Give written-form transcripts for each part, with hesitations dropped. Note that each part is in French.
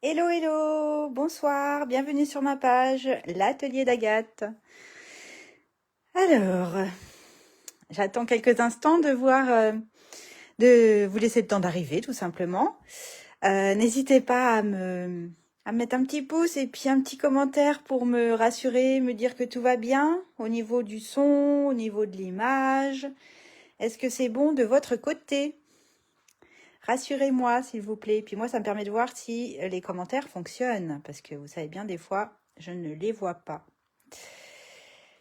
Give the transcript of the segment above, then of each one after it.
Hello, hello, bonsoir, bienvenue sur ma page, l'atelier d'Agathe. Alors, j'attends quelques instants de vous laisser le temps d'arriver, tout simplement. N'hésitez pas à me mettre un petit pouce et puis un petit commentaire pour me rassurer, me dire que tout va bien au niveau du son, au niveau de l'image. Est-ce que c'est bon de votre côté? Rassurez-moi, s'il vous plaît. Puis moi, ça me permet de voir si les commentaires fonctionnent. Parce que vous savez bien, des fois, je ne les vois pas.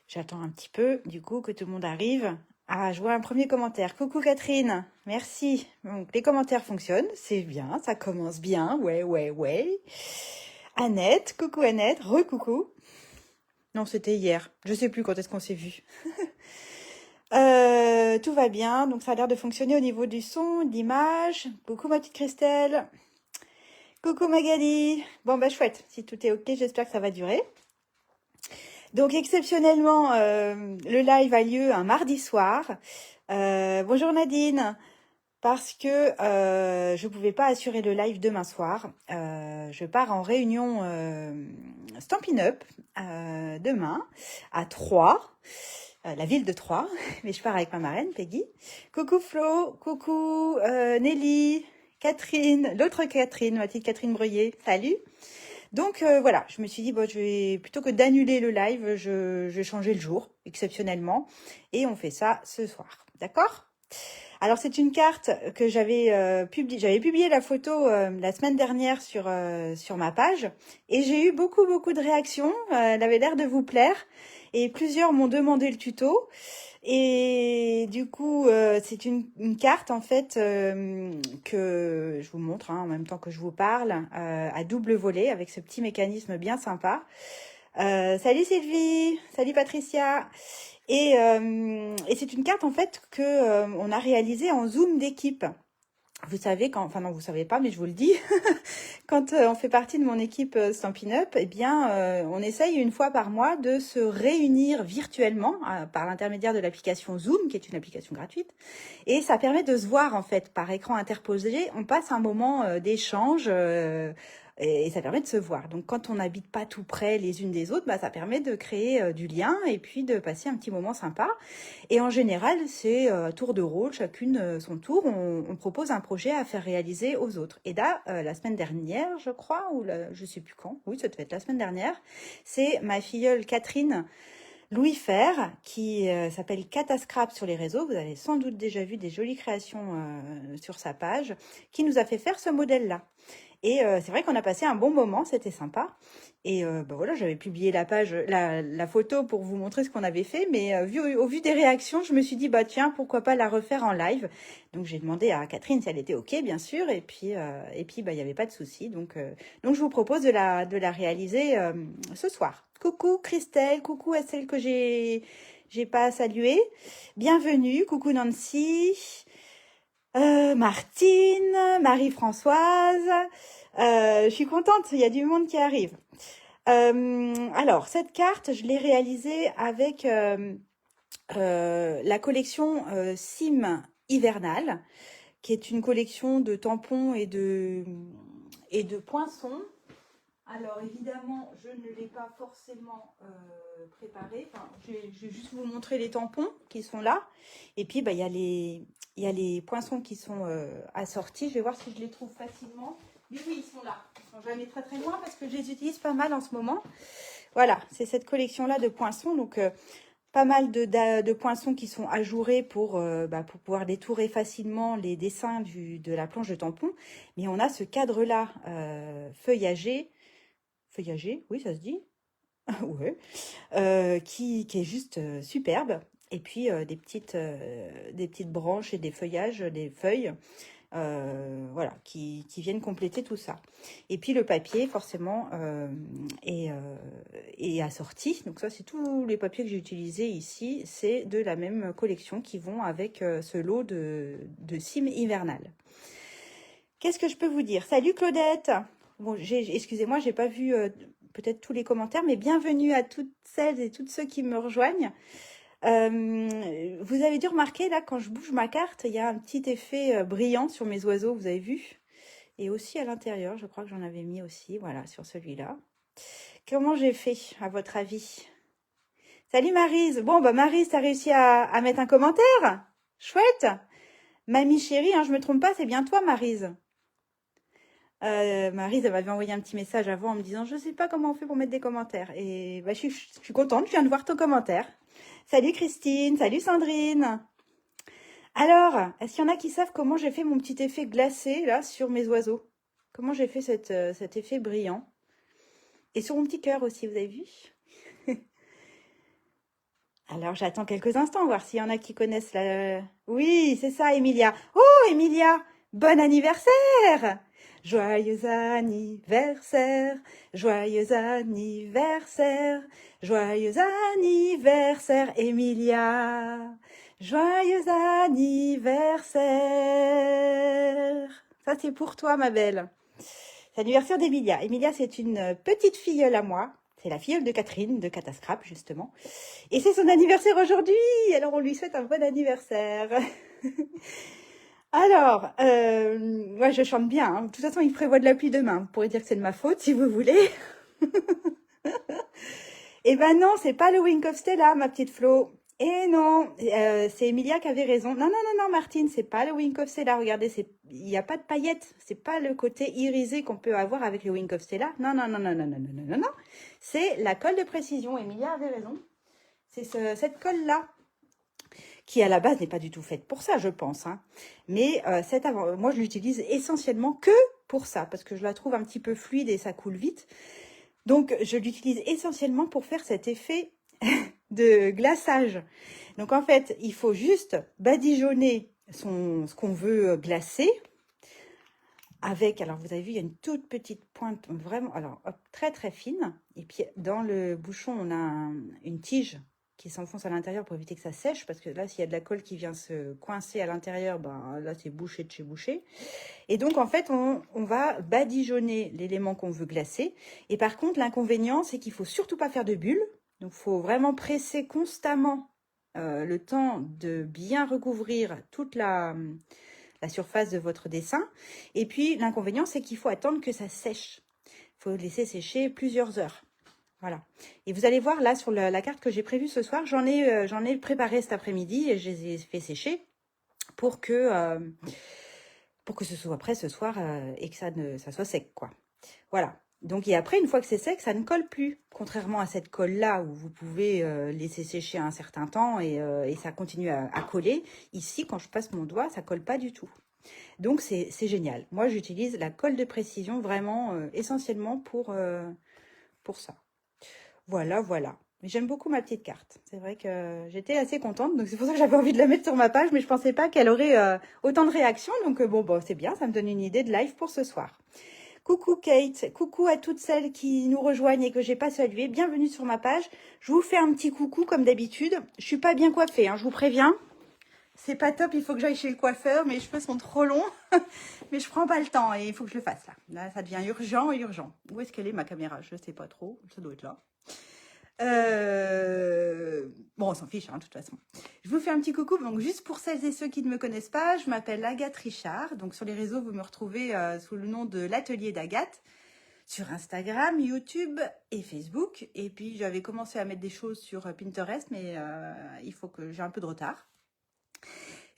J'attends un petit peu, du coup, que tout le monde arrive. Ah, je vois un premier commentaire. Coucou Catherine, merci. Donc, les commentaires fonctionnent, c'est bien, ça commence bien. Ouais. Annette, coucou Annette, re-coucou. Non, c'était hier. Je sais plus quand est-ce qu'on s'est vu. Tout va bien, donc ça a l'air de fonctionner au niveau du son, de l'image. Coucou ma petite Christelle. Coucou Magali. Bon bah chouette, si tout est ok, j'espère que ça va durer. Donc exceptionnellement, le live a lieu un mardi soir. Bonjour Nadine, parce que je pouvais pas assurer le live demain soir. Je pars en réunion Stampin' Up demain à Troyes. La ville de Troyes, mais je pars avec ma marraine Peggy. Coucou Flo, coucou Nelly, Catherine, l'autre Catherine, ma petite Catherine Breuillet, salut. Donc voilà, je me suis dit, bon, je vais plutôt que d'annuler le live, je vais changer le jour, exceptionnellement, et on fait ça ce soir, d'accord? Alors c'est une carte que j'avais publié la photo la semaine dernière sur ma page, et j'ai eu beaucoup de réactions, elle avait l'air de vous plaire, et plusieurs m'ont demandé le tuto. Et du coup, c'est une carte en fait que je vous montre en même temps que je vous parle, à double volet avec ce petit mécanisme bien sympa. Salut Sylvie, salut Patricia. Et c'est une carte en fait que on a réalisée en Zoom d'équipe. Vous savez enfin non, vous savez pas, mais je vous le dis, quand on fait partie de mon équipe Stampin' Up, eh bien, on essaye une fois par mois de se réunir virtuellement par l'intermédiaire de l'application Zoom, qui est une application gratuite, et ça permet de se voir en fait par écran interposé. On passe un moment d'échange. Et ça permet de se voir. Donc quand on n'habite pas tout près les unes des autres, bah, ça permet de créer du lien et puis de passer un petit moment sympa. Et en général, c'est tour de rôle, chacune son tour. On propose un projet à faire réaliser aux autres. Et là, la semaine dernière, je crois, je sais plus quand, oui, ça devait être la semaine dernière, c'est ma filleule Catherine Louis Fer, qui s'appelle Catascrap sur les réseaux. Vous avez sans doute déjà vu des jolies créations sur sa page, qui nous a fait faire ce modèle-là. Et c'est vrai qu'on a passé un bon moment, c'était sympa. Et bah voilà, j'avais publié la photo pour vous montrer ce qu'on avait fait, mais au vu des réactions, je me suis dit bah tiens, pourquoi pas la refaire en live. Donc j'ai demandé à Catherine si elle était ok, bien sûr, et puis bah il y avait pas de souci. Donc je vous propose de la réaliser ce soir. Coucou Christelle, coucou à celle que j'ai pas saluée. Bienvenue, coucou Nancy. Martine, Marie-Françoise, je suis contente, il y a du monde qui arrive. Alors, cette carte, je l'ai réalisée avec la collection Sim Hivernal, qui est une collection de tampons et de poinçons. Alors évidemment, je ne l'ai pas forcément préparé. Enfin, je vais juste vous montrer les tampons qui sont là. Et puis, bah, il y a les poinçons qui sont assortis. Je vais voir si je les trouve facilement. Mais oui, ils sont là. Ils sont jamais très loin parce que je les utilise pas mal en ce moment. Voilà, c'est cette collection-là de poinçons. Donc, pas mal de poinçons qui sont ajourés pour pouvoir détourer facilement les dessins de la planche de tampon. Mais on a ce cadre-là feuillagé, oui, ça se dit. Ouais. Qui est juste superbe. Et puis des petites branches et des feuillages, des feuilles, voilà, qui viennent compléter tout ça. Et puis le papier, forcément, est assorti. Donc ça, c'est tous les papiers que j'ai utilisés ici. C'est de la même collection qui vont avec ce lot de cime hivernal. Qu'est-ce que je peux vous dire? Salut Claudette. Bon, excusez-moi, j'ai pas vu peut-être tous les commentaires, mais bienvenue à toutes celles et tous ceux qui me rejoignent. Vous avez dû remarquer là, quand je bouge ma carte, il y a un petit effet brillant sur mes oiseaux, vous avez vu? Et aussi à l'intérieur, je crois que j'en avais mis aussi, voilà, sur celui-là. Comment j'ai fait, à votre avis? Salut Maryse. Bon, bah Maryse, t'as réussi à mettre un commentaire? Chouette. Mamie chérie, hein, je me trompe pas, c'est bien toi, Maryse. Maryse, elle m'avait envoyé un petit message avant en me disant, je sais pas comment on fait pour mettre des commentaires. Et bah, je suis contente, je viens de voir ton commentaire. Salut Christine, salut Sandrine. Alors, est-ce qu'il y en a qui savent comment j'ai fait mon petit effet glacé, là, sur mes oiseaux? Comment j'ai fait cet effet brillant? Et sur mon petit cœur aussi, vous avez vu? Alors, j'attends quelques instants, voir s'il y en a qui connaissent la... Oui, c'est ça, Emilia. Oh, Emilia, bon anniversaire! Joyeux anniversaire, joyeux anniversaire, joyeux anniversaire, Emilia. Joyeux anniversaire. Ça, c'est pour toi, ma belle. C'est l'anniversaire d'Emilia. Emilia, c'est une petite filleule à moi. C'est la filleule de Catherine, de Catascrap, justement. Et c'est son anniversaire aujourd'hui. Alors, on lui souhaite un bon anniversaire. Alors, moi, je chante bien. Hein. De toute façon, il prévoit de la pluie demain. Vous pourrez dire que c'est de ma faute, si vous voulez. Eh ben non, c'est pas le Wink of Stella, ma petite Flo. Eh non, c'est Emilia qui avait raison. Non, non, non, non, Martine, c'est pas le Wink of Stella. Regardez, il n'y a pas de paillettes. C'est pas le côté irisé qu'on peut avoir avec le Wink of Stella. Non, non, non, non, non, non, non, non, non, non. C'est la colle de précision. Emilia avait raison. C'est cette colle-là qui, à la base, n'est pas du tout faite pour ça, je pense. Hein. Mais moi, je l'utilise essentiellement que pour ça, parce que je la trouve un petit peu fluide et ça coule vite. Donc, je l'utilise essentiellement pour faire cet effet de glaçage. Donc, en fait, il faut juste badigeonner ce qu'on veut glacer avec, alors vous avez vu, il y a une toute petite pointe, vraiment, alors hop, très très fine. Et puis, dans le bouchon, on a une tige qui s'enfonce à l'intérieur pour éviter que ça sèche, parce que là, s'il y a de la colle qui vient se coincer à l'intérieur, ben là, c'est bouché de chez bouché. Et donc, en fait, on va badigeonner l'élément qu'on veut glacer. Et par contre, l'inconvénient, c'est qu'il ne faut surtout pas faire de bulles. Donc, il faut vraiment presser constamment le temps de bien recouvrir toute la surface de votre dessin. Et puis, l'inconvénient, c'est qu'il faut attendre que ça sèche. Il faut laisser sécher plusieurs heures. Voilà. Et vous allez voir, là, sur la carte que j'ai prévue ce soir, j'en ai préparé cet après-midi et je les ai fait sécher pour que ce soit prêt ce soir et que ça soit sec, quoi. Voilà. Donc, et après, une fois que c'est sec, ça ne colle plus. Contrairement à cette colle-là où vous pouvez laisser sécher un certain temps et ça continue à coller. Ici, quand je passe mon doigt, ça colle pas du tout. Donc, c'est génial. Moi, j'utilise la colle de précision vraiment essentiellement pour ça. Voilà, voilà. Mais j'aime beaucoup ma petite carte. C'est vrai que j'étais assez contente. Donc, c'est pour ça que j'avais envie de la mettre sur ma page. Mais je pensais pas qu'elle aurait autant de réactions. Donc, bon, c'est bien. Ça me donne une idée de live pour ce soir. Coucou Kate. Coucou à toutes celles qui nous rejoignent et que j'ai pas saluées. Bienvenue sur ma page. Je vous fais un petit coucou comme d'habitude. Je suis pas bien coiffée, hein, je vous préviens. C'est pas top. Il faut que j'aille chez le coiffeur. Mes cheveux sont trop longs. Mais je prends pas le temps et il faut que je le fasse là. Là, ça devient urgent, urgent. Où est-ce qu'elle est ma caméra? Je sais pas trop. Ça doit être là. Bon, on s'en fiche, hein, de toute façon. Je vous fais un petit coucou. Donc, juste pour celles et ceux qui ne me connaissent pas, je m'appelle Agathe Richard. Donc, sur les réseaux, vous me retrouvez sous le nom de l'Atelier d'Agathe. Sur Instagram, YouTube et Facebook. Et puis, j'avais commencé à mettre des choses sur Pinterest, mais il faut que j'ai un peu de retard.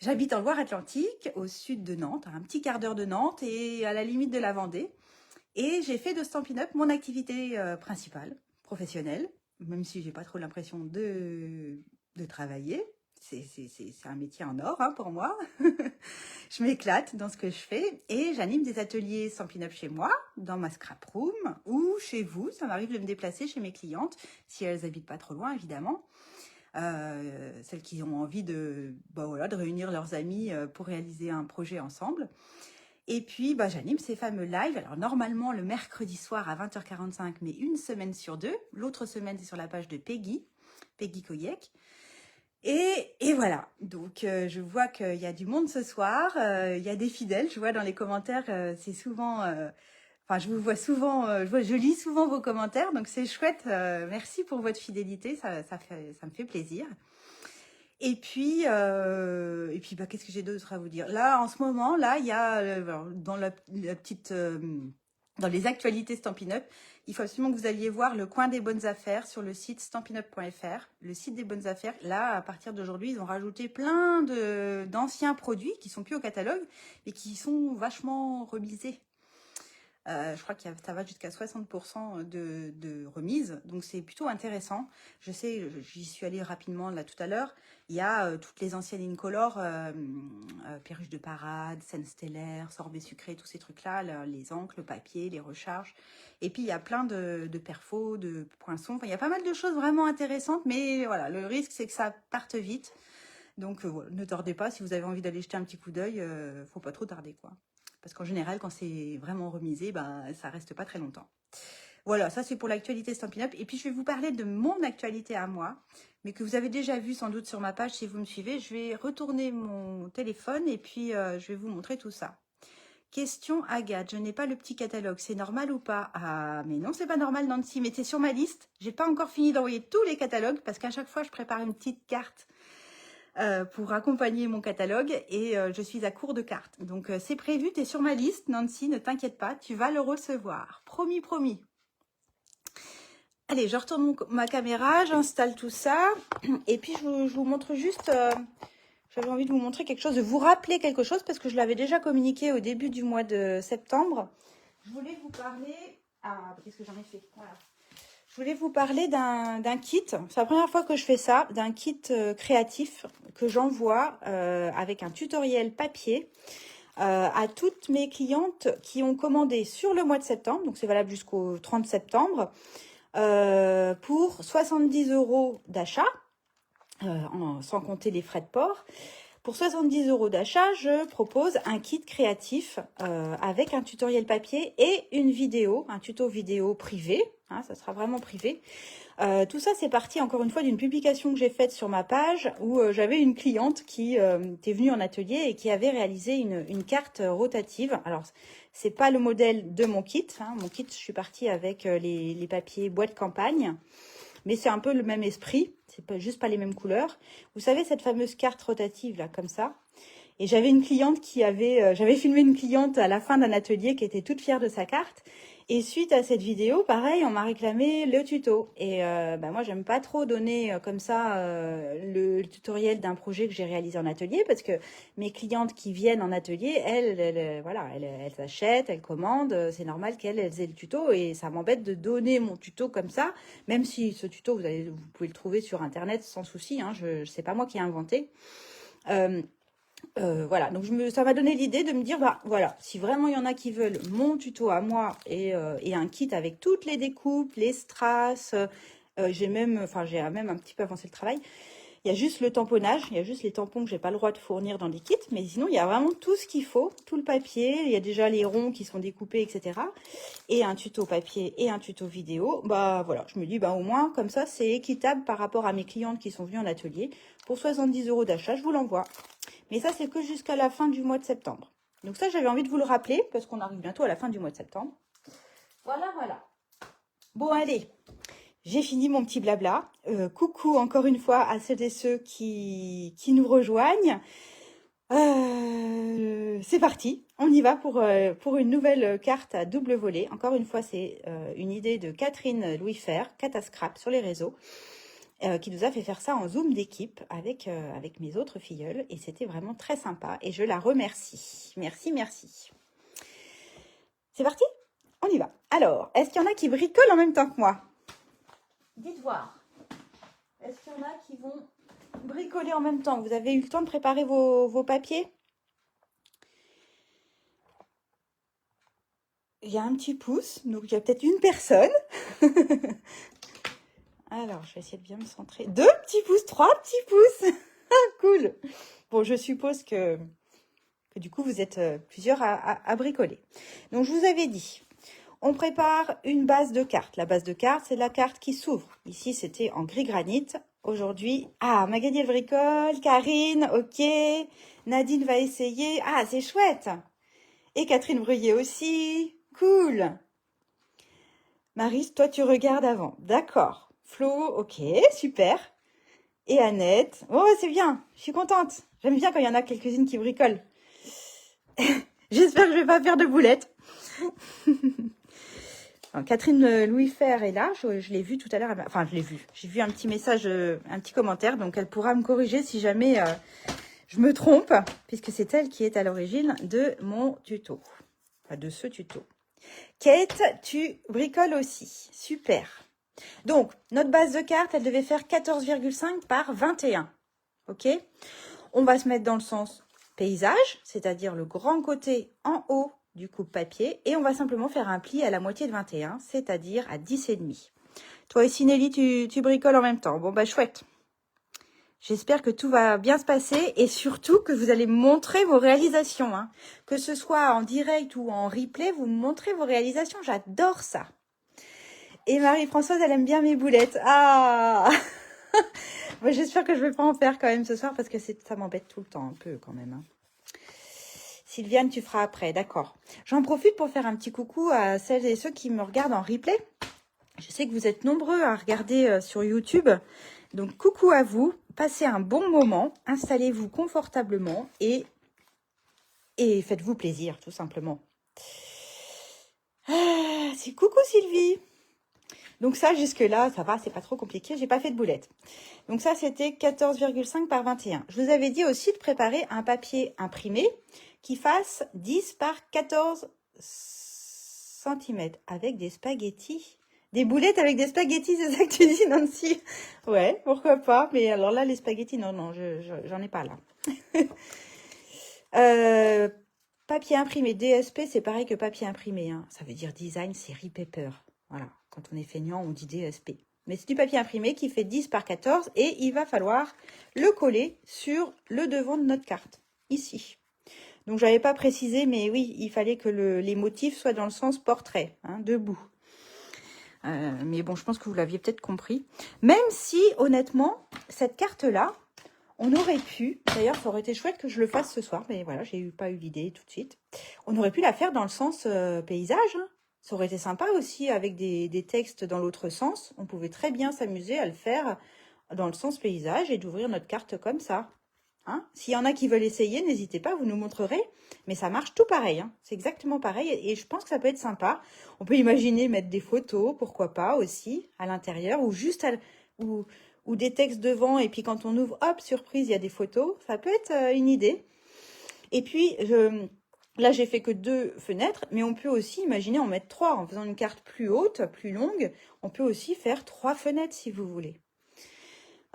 J'habite en Loire-Atlantique, au sud de Nantes, à un petit quart d'heure de Nantes et à la limite de la Vendée. Et j'ai fait de Stampin' Up mon activité principale, professionnelle, même si j'ai pas trop l'impression de travailler. C'est un métier en or hein, pour moi. Je m'éclate dans ce que je fais et j'anime des ateliers Stampin' Up chez moi, dans ma scrap room ou chez vous. Ça m'arrive de me déplacer chez mes clientes, si elles habitent pas trop loin évidemment. Celles qui ont envie de réunir leurs amis pour réaliser un projet ensemble. Et puis, j'anime ces fameux lives. Alors, normalement, le mercredi soir à 20h45, mais une semaine sur deux. L'autre semaine, c'est sur la page de Peggy Koyek. Et voilà. Donc, je vois qu'il y a du monde ce soir. Il y a des fidèles. Je vois dans les commentaires, c'est souvent... je vous vois souvent, je lis souvent vos commentaires. Donc, c'est chouette. Merci pour votre fidélité. Ça me fait plaisir. Et puis bah, qu'est-ce que j'ai d'autre à vous dire? Là, en ce moment, là, il y a dans la petite, dans les actualités Stampin' Up, il faut absolument que vous alliez voir le coin des bonnes affaires sur le site stampinup.fr, le site des bonnes affaires. Là, à partir d'aujourd'hui, ils ont rajouté plein d'anciens produits qui sont plus au catalogue, mais qui sont vachement remisés. Je crois que ça va jusqu'à 60% de remise, donc c'est plutôt intéressant. Je sais, j'y suis allée rapidement là tout à l'heure. Il y a toutes les anciennes Incolor, perruches de parade, scène stellaire, sorbet sucré, tous ces trucs-là, les encres, le papier, les recharges. Et puis il y a plein de perfos, de poinçons. Enfin, il y a pas mal de choses vraiment intéressantes, mais voilà, le risque c'est que ça parte vite. Donc voilà, ne tardez pas, si vous avez envie d'aller jeter un petit coup d'œil, faut pas trop tarder quoi. Parce qu'en général, quand c'est vraiment remisé, ben, ça reste pas très longtemps. Voilà, ça c'est pour l'actualité Stampin' Up. Et puis je vais vous parler de mon actualité à moi, mais que vous avez déjà vu sans doute sur ma page si vous me suivez. Je vais retourner mon téléphone et puis je vais vous montrer tout ça. Question Agathe, je n'ai pas le petit catalogue, c'est normal ou pas? Ah, mais non, c'est pas normal Nancy, mais t'es sur ma liste. J'ai pas encore fini d'envoyer tous les catalogues parce qu'à chaque fois, je prépare une petite carte pour accompagner mon catalogue et je suis à court de cartes. Donc c'est prévu, tu es sur ma liste, Nancy, ne t'inquiète pas, tu vas le recevoir. Promis, promis. Allez, je retourne ma caméra, j'installe tout ça et puis je vous montre juste, j'avais envie de vous montrer quelque chose, de vous rappeler quelque chose parce que je l'avais déjà communiqué au début du mois de septembre. Je voulais vous parler... Ah, qu'est-ce que j'en ai fait? Voilà. Je voulais vous parler d'un kit, c'est la première fois que je fais ça, d'un kit créatif que j'envoie avec un tutoriel papier à toutes mes clientes qui ont commandé sur le mois de septembre, donc c'est valable jusqu'au 30 septembre, pour 70 € d'achat, sans compter les frais de port. Pour 70 € d'achat, je propose un kit créatif avec un tutoriel papier et une vidéo, un tuto vidéo privé. Hein, ça sera vraiment privé. Tout ça, c'est parti encore une fois d'une publication que j'ai faite sur ma page où j'avais une cliente qui était venue en atelier et qui avait réalisé une carte rotative. Alors, c'est pas le modèle de mon kit. Hein. Mon kit, je suis partie avec les papiers bois de campagne. Mais c'est un peu le même esprit, c'est pas juste pas les mêmes couleurs. Vous savez, cette fameuse carte rotative, là, comme ça. Et j'avais une cliente qui avait... j'avais filmé une cliente à la fin d'un atelier qui était toute fière de sa carte. Et suite à cette vidéo, pareil, on m'a réclamé le tuto. Et moi, j'aime pas trop donner comme ça le tutoriel d'un projet que j'ai réalisé en atelier parce que mes clientes qui viennent en atelier, elles achètent, elles commandent. C'est normal qu'elles aient le tuto et ça m'embête de donner mon tuto comme ça, même si ce tuto, vous pouvez le trouver sur Internet sans souci. Hein, c'est pas moi qui ai inventé. Voilà, donc ça m'a donné l'idée de me dire, bah voilà, si vraiment il y en a qui veulent mon tuto à moi et un kit avec toutes les découpes, les strass, j'ai même un petit peu avancé le travail. Il y a juste le tamponnage, il y a juste les tampons que j'ai pas le droit de fournir dans les kits, mais sinon il y a vraiment tout ce qu'il faut, tout le papier, il y a déjà les ronds qui sont découpés, etc. Et un tuto papier et un tuto vidéo. Bah voilà, je me dis, bah au moins comme ça c'est équitable par rapport à mes clientes qui sont venues en atelier. Pour 70 € d'achat, je vous l'envoie. Mais ça, c'est que jusqu'à la fin du mois de septembre. Donc ça, j'avais envie de vous le rappeler parce qu'on arrive bientôt à la fin du mois de septembre. Voilà, voilà. Bon, allez, j'ai fini mon petit blabla. Coucou encore une fois à celles et ceux qui nous rejoignent. C'est parti, on y va pour une nouvelle carte à double volet. Encore une fois, c'est une idée de Catherine Louis-Fer, Catascrap sur les réseaux. Qui nous a fait faire ça en Zoom d'équipe avec mes autres filleuls. Et c'était vraiment très sympa. Et je la remercie. Merci, merci. C'est parti? On y va. Alors, est-ce qu'il y en a qui bricolent en même temps que moi? Dites voir. Est-ce qu'il y en a qui vont bricoler en même temps? Vous avez eu le temps de préparer vos papiers? Il y a un petit pouce. Donc, il y a peut-être une personne. Alors, je vais essayer de bien me centrer. 2 petits pouces, 3 petits pouces. Cool. Bon, je suppose que du coup, vous êtes plusieurs à bricoler. Donc, je vous avais dit, on prépare une base de carte. La base de carte, c'est la carte qui s'ouvre. Ici, c'était en gris granit. Aujourd'hui, Magali, elle bricole. Karine, ok. Nadine va essayer. Ah, c'est chouette. Et Catherine Breuillet aussi. Cool. Maryse, toi, tu regardes avant. D'accord. Flo, ok, super. Et Annette. Oh, c'est bien. Je suis contente. J'aime bien quand il y en a quelques-unes qui bricolent. J'espère que je vais pas faire de boulettes. Alors, Catherine Louis Fer est là. Je l'ai vu tout à l'heure. Enfin, je l'ai vu. J'ai vu un petit message, un petit commentaire. Donc, elle pourra me corriger si jamais je me trompe, puisque c'est elle qui est à l'origine de mon tuto. Enfin, de ce tuto. Kate, tu bricoles aussi. Super. Donc, notre base de carte, elle devait faire 14,5 par 21. Ok? On va se mettre dans le sens paysage, c'est-à-dire le grand côté en haut du coupe-papier. Et on va simplement faire un pli à la moitié de 21, c'est-à-dire à 10,5. Toi aussi, Nelly, tu bricoles en même temps. Bon, bah chouette. J'espère que tout va bien se passer et surtout que vous allez montrer vos réalisations. Hein. Que ce soit en direct ou en replay, vous montrez vos réalisations. J'adore ça. Et Marie-Françoise, elle aime bien mes boulettes. Ah bon, j'espère que je vais pas en faire quand même ce soir parce que ça m'embête tout le temps un peu quand même. Hein. Sylviane, tu feras après, d'accord. J'en profite pour faire un petit coucou à celles et ceux qui me regardent en replay. Je sais que vous êtes nombreux à regarder sur YouTube. Donc, coucou à vous. Passez un bon moment. Installez-vous confortablement et faites-vous plaisir, tout simplement. Ah, c'est coucou Sylvie. Donc ça, jusque-là, ça va, c'est pas trop compliqué. J'ai pas fait de boulettes. Donc ça, c'était 14,5 par 21. Je vous avais dit aussi de préparer un papier imprimé qui fasse 10 par 14 cm avec des spaghettis. Des boulettes avec des spaghettis, c'est ça que tu dis, Nancy? Ouais, pourquoi pas. Mais alors là, les spaghettis, non, j'en ai pas là. Papier imprimé, DSP, c'est pareil que papier imprimé. Hein. Ça veut dire Design Série Paper. Voilà, quand on est feignant, on dit DSP. Mais c'est du papier imprimé qui fait 10 par 14 et il va falloir le coller sur le devant de notre carte, ici. Donc, je n'avais pas précisé, mais oui, il fallait que les motifs soient dans le sens portrait, hein, debout. Mais bon, je pense que vous l'aviez peut-être compris. Même si, honnêtement, cette carte-là, on aurait pu, d'ailleurs, ça aurait été chouette que je le fasse ce soir, mais voilà, j'ai pas eu l'idée tout de suite. On aurait pu la faire dans le sens paysage. Hein. Ça aurait été sympa aussi avec des textes dans l'autre sens. On pouvait très bien s'amuser à le faire dans le sens paysage et d'ouvrir notre carte comme ça. Hein. S'il y en a qui veulent essayer, n'hésitez pas, vous nous montrerez. Mais ça marche tout pareil. Hein. C'est exactement pareil et je pense que ça peut être sympa. On peut imaginer mettre des photos, pourquoi pas aussi, à l'intérieur ou juste ou des textes devant et puis quand on ouvre, hop, surprise, il y a des photos. Ça peut être une idée. Et puis, là, j'ai fait que 2 fenêtres, mais on peut aussi imaginer en mettre 3. En faisant une carte plus haute, plus longue, on peut aussi faire 3 fenêtres si vous voulez.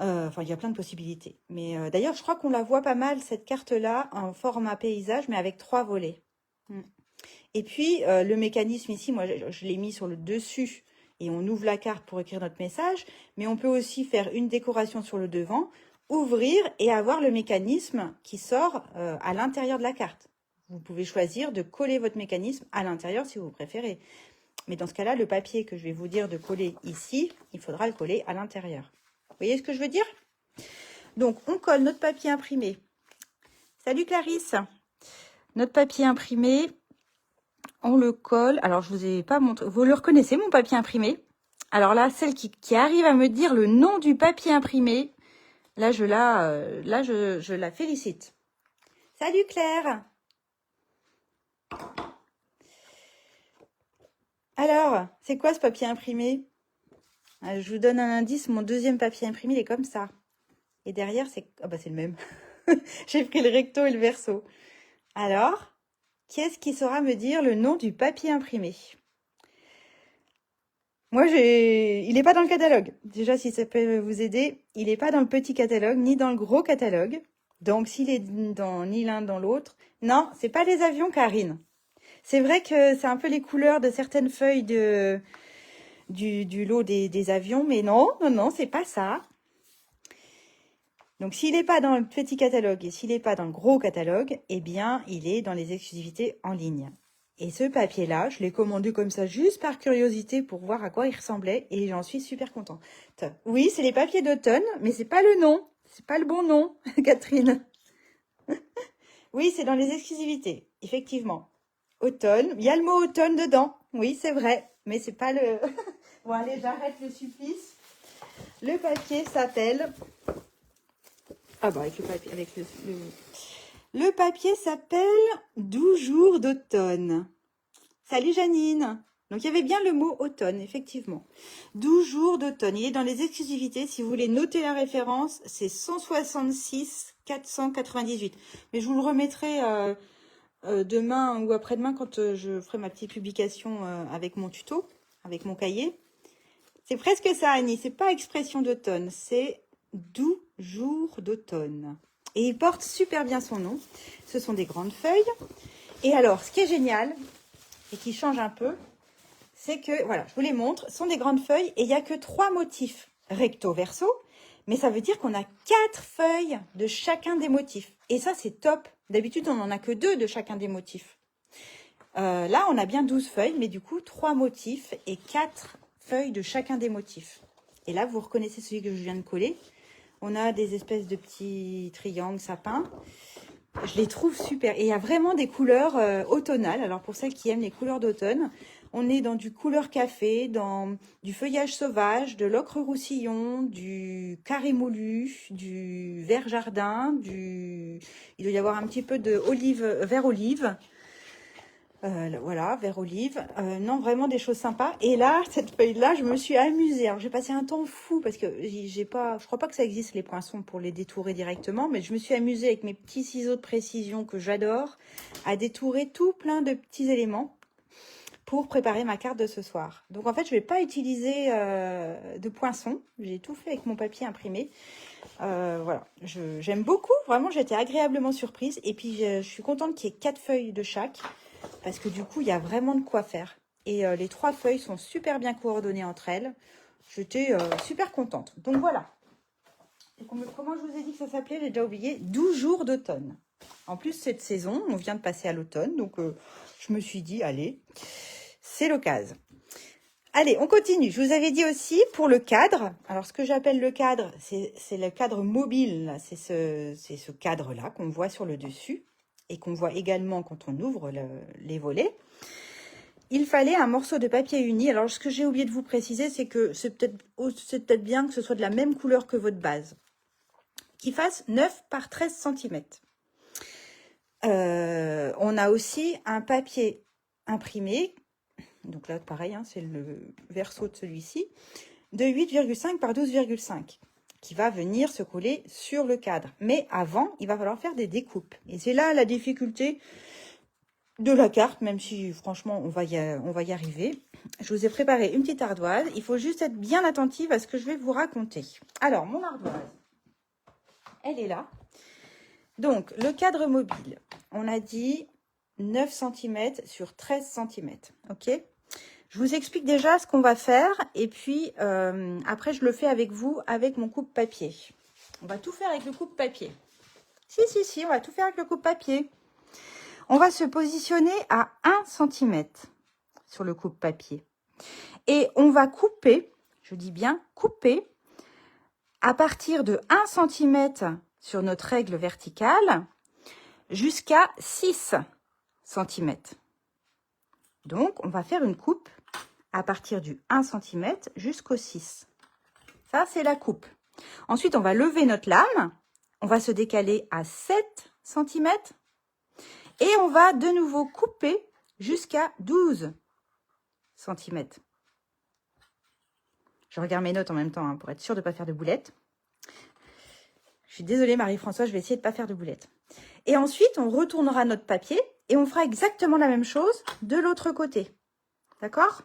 Enfin, il y a plein de possibilités. Mais d'ailleurs, je crois qu'on la voit pas mal, cette carte-là, en format paysage, mais avec 3 volets. Et puis, le mécanisme ici, moi, je l'ai mis sur le dessus et on ouvre la carte pour écrire notre message. Mais on peut aussi faire une décoration sur le devant, ouvrir et avoir le mécanisme qui sort à l'intérieur de la carte. Vous pouvez choisir de coller votre mécanisme à l'intérieur si vous préférez. Mais dans ce cas-là, le papier que je vais vous dire de coller ici, il faudra le coller à l'intérieur. Vous voyez ce que je veux dire? Donc, on colle notre papier imprimé. Salut Clarisse. Notre papier imprimé, on le colle. Alors, je vous ai pas montré. Vous le reconnaissez, mon papier imprimé? Alors là, celle qui arrive à me dire le nom du papier imprimé, là, je la félicite. Salut Claire. Alors, c'est quoi ce papier imprimé? Je vous donne un indice, mon deuxième papier imprimé, il est comme ça. Et derrière, c'est... Ah bah c'est le même. J'ai pris le recto et le verso. Alors, qui est-ce qui saura me dire le nom du papier imprimé? Moi, il n'est pas dans le catalogue. Déjà, si ça peut vous aider, il n'est pas dans le petit catalogue, ni dans le gros catalogue. Donc, s'il est dans ni l'un dans l'autre... Non, c'est pas les avions, Karine. C'est vrai que c'est un peu les couleurs de certaines feuilles du lot des avions, mais non, c'est pas ça. Donc, s'il n'est pas dans le petit catalogue et s'il n'est pas dans le gros catalogue, eh bien, il est dans les exclusivités en ligne. Et ce papier-là, je l'ai commandé comme ça, juste par curiosité pour voir à quoi il ressemblait, et j'en suis super contente. Oui, c'est les papiers d'automne, mais c'est pas le nom. C'est pas le bon nom, Catherine. Oui, c'est dans les exclusivités, effectivement. Automne, il y a le mot automne dedans. Oui, c'est vrai, mais c'est pas le... Bon, allez, j'arrête le supplice. Le papier s'appelle Ah bah avec le papier, le papier s'appelle 12 jours d'automne. Salut Janine. Donc il y avait bien le mot automne, effectivement. 12 jours d'automne. Il est dans les exclusivités. Si vous voulez noter la référence, c'est 166 498. Mais je vous le remettrai demain ou après-demain quand je ferai ma petite publication avec mon tuto, avec mon cahier. C'est presque ça, Annie. C'est pas expression d'automne, c'est 12 jours d'automne. Et il porte super bien son nom. Ce sont des grandes feuilles. Et alors, ce qui est génial et qui change un peu, c'est que, voilà, je vous les montre, ce sont des grandes feuilles et il n'y a que 3 motifs recto verso, mais ça veut dire qu'on a 4 feuilles de chacun des motifs. Et ça, c'est top. D'habitude, on n'en a que 2 de chacun des motifs. Là, on a bien 12 feuilles, mais du coup, 3 motifs et 4 feuilles de chacun des motifs. Et là, vous reconnaissez celui que je viens de coller. On a des espèces de petits triangles sapins. Je les trouve super. Et il y a vraiment des couleurs automnales. Alors, pour celles qui aiment les couleurs d'automne, on est dans du couleur café, dans du feuillage sauvage, de l'ocre roussillon, du carré moulu, du vert jardin, il doit y avoir un petit peu de vert olive. Voilà, vert olive. Non, vraiment des choses sympas. Et là, cette feuille-là, je me suis amusée. Alors, j'ai passé un temps fou parce que je crois pas que ça existe les poinçons pour les détourer directement, mais je me suis amusée avec mes petits ciseaux de précision que j'adore à détourer tout plein de petits éléments pour préparer ma carte de ce soir. Donc, en fait, je vais pas utiliser de poinçons. J'ai tout fait avec mon papier imprimé. Voilà, j'aime beaucoup. Vraiment, j'ai été agréablement surprise. Et puis, je suis contente qu'il y ait 4 feuilles de chaque. Parce que du coup, il y a vraiment de quoi faire. Et les 3 feuilles sont super bien coordonnées entre elles. J'étais super contente. Donc voilà. Et comment je vous ai dit que ça s'appelait? J'ai déjà oublié. 12 jours d'automne. En plus, cette saison, on vient de passer à l'automne. Donc je me suis dit, allez, c'est l'occasion. Allez, on continue. Je vous avais dit aussi pour le cadre. Alors, ce que j'appelle le cadre, c'est le cadre mobile. C'est ce cadre-là qu'on voit sur le dessus. Et qu'on voit également quand on ouvre les volets. Il fallait un morceau de papier uni. Alors, ce que j'ai oublié de vous préciser, c'est que c'est peut-être bien que ce soit de la même couleur que votre base. Qui fasse 9 par 13 cm. On a aussi un papier imprimé. Donc là, pareil, hein, c'est le verso de celui-ci. De 8,5 par 12,5. Qui va venir se coller sur le cadre. Mais avant, il va falloir faire des découpes. Et c'est là la difficulté de la carte, même si franchement, on va y arriver. Je vous ai préparé une petite ardoise. Il faut juste être bien attentive à ce que je vais vous raconter. Alors, mon ardoise, elle est là. Donc, le cadre mobile, on a dit 9 cm sur 13 cm. Ok ? Je vous explique déjà ce qu'on va faire et puis après je le fais avec vous avec mon coupe-papier. On va tout faire avec le coupe-papier. Si, on va tout faire avec le coupe-papier. On va se positionner à 1 cm sur le coupe-papier. Et on va couper, je dis bien couper, à partir de 1 cm sur notre règle verticale jusqu'à 6 cm. Donc, on va faire une coupe à partir du 1 cm jusqu'au 6. Ça, c'est la coupe. Ensuite, on va lever notre lame. On va se décaler à 7 cm. Et on va de nouveau couper jusqu'à 12 cm. Je regarde mes notes en même temps hein, pour être sûre de ne pas faire de boulettes. Je suis désolée Marie-Françoise, je vais essayer de ne pas faire de boulettes. Et ensuite, on retournera notre papier et on fera exactement la même chose de l'autre côté. D'accord ?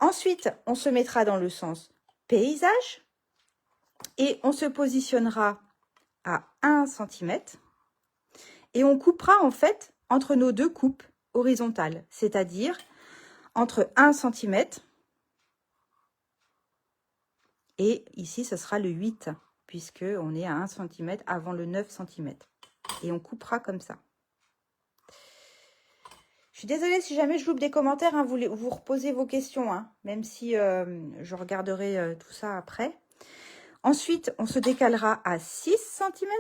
Ensuite, on se mettra dans le sens paysage et on se positionnera à 1 cm et on coupera en fait entre nos deux coupes horizontales, c'est-à-dire entre 1 cm et ici ce sera le 8 puisque on est à 1 cm avant le 9 cm et on coupera comme ça. Je suis désolée si jamais je loupe des commentaires, hein, vous reposez vos questions, hein, même si je regarderai tout ça après. Ensuite, on se décalera à 6 cm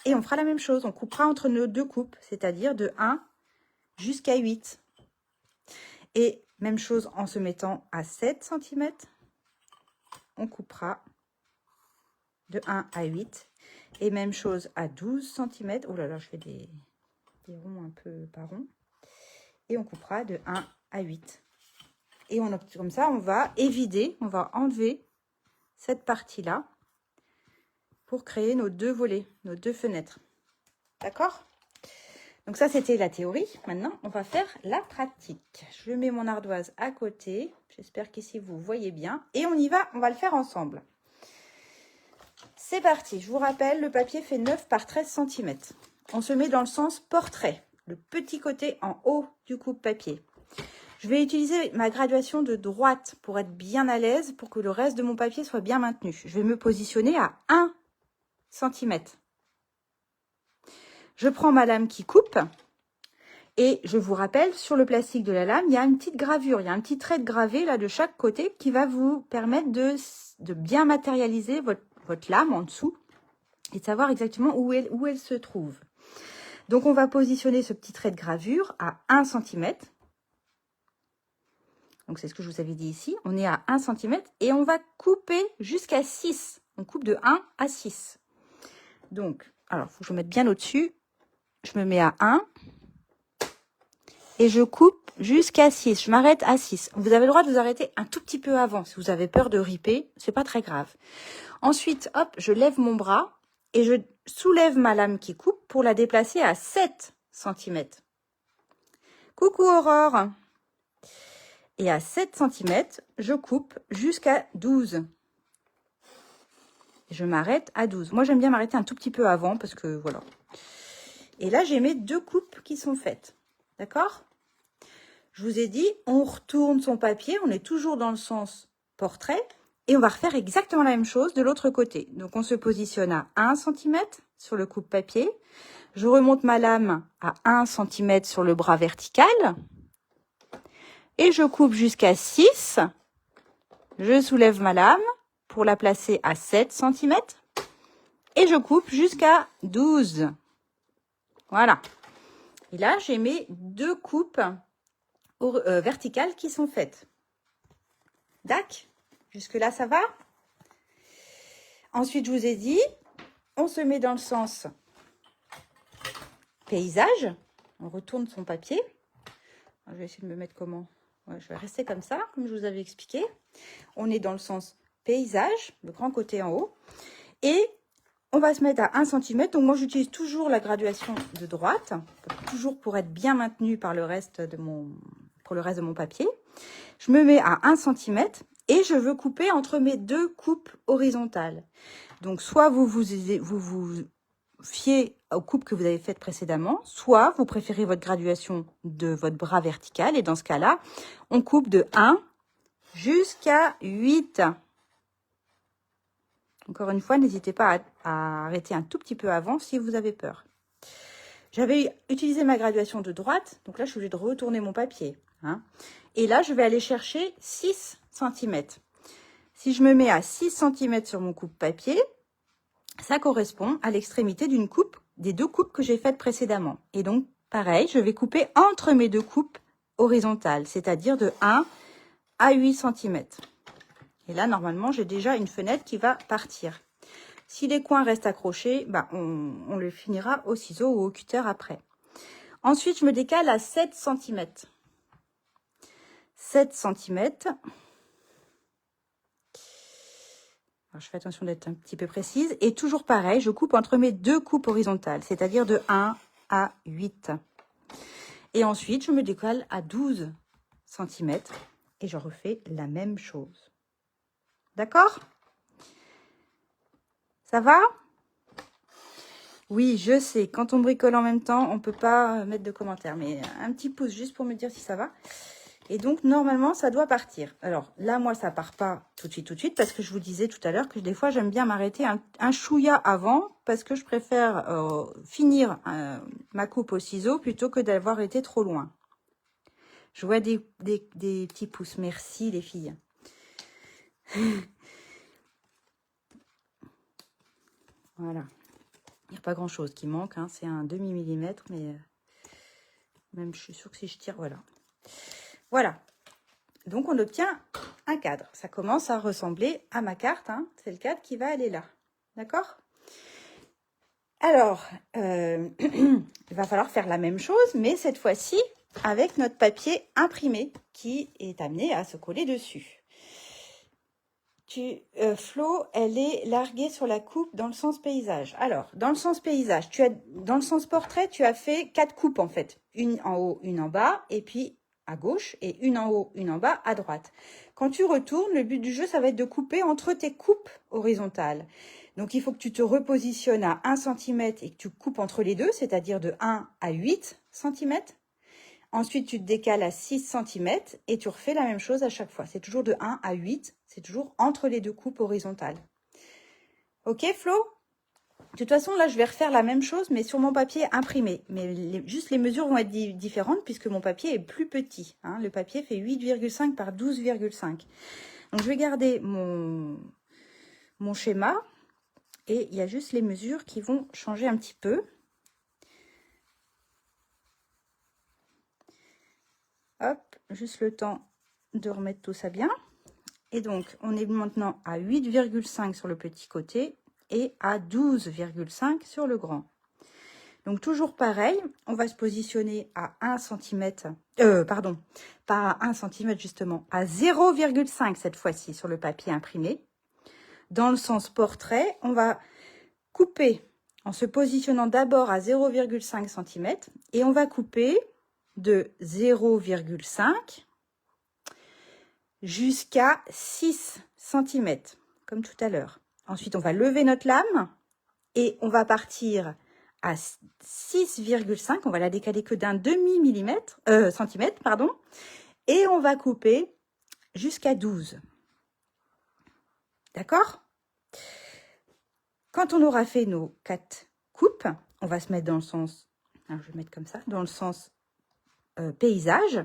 et on fera la même chose. On coupera entre nos deux coupes, c'est-à-dire de 1 jusqu'à 8. Et même chose en se mettant à 7 cm. on coupera de 1 à 8. Et même chose à 12 cm. Oh là là, je fais des ronds un peu par rond. Et on coupera de 1 à 8. Et comme ça, on va évider, on va enlever cette partie-là pour créer nos deux volets, nos deux fenêtres. D'accord? Donc ça, c'était la théorie. Maintenant, on va faire la pratique. Je mets mon ardoise à côté. J'espère qu'ici, vous voyez bien. Et on y va, on va le faire ensemble. C'est parti. Je vous rappelle, le papier fait 9 par 13 cm. On se met dans le sens portrait, le petit côté en haut du coupe-papier. Je vais utiliser ma graduation de droite pour être bien à l'aise, pour que le reste de mon papier soit bien maintenu. Je vais me positionner à 1 cm. Je prends ma lame qui coupe et je vous rappelle, sur le plastique de la lame, il y a une petite gravure, il y a un petit trait de gravé là de chaque côté qui va vous permettre de bien matérialiser votre lame en dessous et de savoir exactement où elle se trouve. Donc, on va positionner ce petit trait de gravure à 1 cm. Donc, c'est ce que je vous avais dit ici. On est à 1 cm et on va couper jusqu'à 6. On coupe de 1 à 6. Donc, alors, il faut que je me mette bien au-dessus. Je me mets à 1 et je coupe jusqu'à 6. Je m'arrête à 6. Vous avez le droit de vous arrêter un tout petit peu avant. Si vous avez peur de riper, c'est pas très grave. Ensuite, hop, je lève mon bras et je soulève ma lame qui coupe pour la déplacer à 7 cm. Coucou Aurore. Et à 7 cm, je coupe jusqu'à 12. Je m'arrête à 12. Moi, j'aime bien m'arrêter un tout petit peu avant parce que voilà. Et là, j'ai mes deux coupes qui sont faites. D'accord? Je vous ai dit, on retourne son papier. On est toujours dans le sens portrait. Et on va refaire exactement la même chose de l'autre côté. Donc, on se positionne à 1 cm sur le coupe-papier. Je remonte ma lame à 1 cm sur le bras vertical. Et je coupe jusqu'à 6. Je soulève ma lame pour la placer à 7 cm. Et je coupe jusqu'à 12. Voilà. Et là, j'ai mes deux coupes verticales qui sont faites. Dac? Jusque-là, ça va? Ensuite, je vous ai dit, on se met dans le sens paysage. On retourne son papier. Je vais essayer de me mettre comment? Ouais, je vais rester comme ça, comme je vous avais expliqué. On est dans le sens paysage, le grand côté en haut. Et on va se mettre à 1 cm. Donc, moi, j'utilise toujours la graduation de droite, toujours pour être bien maintenue par le reste de mon papier. Je me mets à 1 cm et je veux couper entre mes deux coupes horizontales. Donc, soit vous vous fiez aux coupes que vous avez faites précédemment, soit vous préférez votre graduation de votre bras vertical. Et dans ce cas-là, on coupe de 1 jusqu'à 8. Encore une fois, n'hésitez pas à arrêter un tout petit peu avant si vous avez peur. J'avais utilisé ma graduation de droite, donc là, je suis obligée de retourner mon papier. Hein. Et là, je vais aller chercher 6 cm. Si je me mets à 6 cm sur mon coupe-papier, ça correspond à l'extrémité d'une coupe, des deux coupes que j'ai faites précédemment. Et donc, pareil, je vais couper entre mes deux coupes horizontales, c'est-à-dire de 1 à 8 cm. Et là, normalement, j'ai déjà une fenêtre qui va partir. Si les coins restent accrochés, bah, on le finira au ciseau ou au cutter après. Ensuite, je me décale à 7 cm. 7 cm. Alors, je fais attention d'être un petit peu précise. Et toujours pareil, je coupe entre mes deux coupes horizontales, c'est-à-dire de 1 à 8. Et ensuite, je me décale à 12 cm et je refais la même chose. D'accord? Ça va? Oui, je sais, quand on bricole en même temps, on ne peut pas mettre de commentaires. Mais un petit pouce juste pour me dire si ça va. Et donc, normalement, ça doit partir. Alors, là, moi, ça part pas tout de suite, parce que je vous disais tout à l'heure que des fois, j'aime bien m'arrêter un chouïa avant, parce que je préfère finir ma coupe au ciseau plutôt que d'avoir été trop loin. Je vois des petits pouces. Merci, les filles. Voilà. Il n'y a pas grand-chose qui manque. Hein. C'est un demi-millimètre, mais même, je suis sûre que si je tire, voilà. Voilà. Donc, on obtient un cadre. Ça commence à ressembler à ma carte, hein. C'est le cadre qui va aller là. D'accord? Alors, il va falloir faire la même chose, mais cette fois-ci avec notre papier imprimé qui est amené à se coller dessus. Flo, elle est larguée sur la coupe dans le sens paysage. Alors, dans le sens paysage, dans le sens portrait, tu as fait 4 coupes en fait. Une en haut, une en bas, et puis à gauche, et une en haut, une en bas, à droite. Quand tu retournes, le but du jeu, ça va être de couper entre tes coupes horizontales. Donc, il faut que tu te repositionnes à 1 cm et que tu coupes entre les deux, c'est-à-dire de 1 à 8 cm. Ensuite, tu te décales à 6 cm et tu refais la même chose à chaque fois. C'est toujours de 1 à 8, c'est toujours entre les deux coupes horizontales. Ok, Flo? De toute façon, là, je vais refaire la même chose, mais sur mon papier imprimé. Mais juste les mesures vont être différentes puisque mon papier est plus petit. Hein. Le papier fait 8,5 par 12,5. Donc, je vais garder mon schéma et il y a juste les mesures qui vont changer un petit peu. Hop, juste le temps de remettre tout ça bien. Et donc, on est maintenant à 8,5 sur le petit côté et à 12,5 sur le grand. Donc, toujours pareil, on va se positionner à 1 cm, pardon, pas à 1 cm justement, à 0,5 cette fois-ci sur le papier imprimé. Dans le sens portrait, on va couper en se positionnant d'abord à 0,5 cm et on va couper de 0,5 jusqu'à 6 cm, comme tout à l'heure. Ensuite, on va lever notre lame et on va partir à 6,5. On va la décaler que d'un demi-millimètre, centimètre, pardon. Et on va couper jusqu'à 12. D'accord? Quand on aura fait nos 4 coupes, on va se mettre dans le sens, alors je vais mettre comme ça, dans le sens paysage.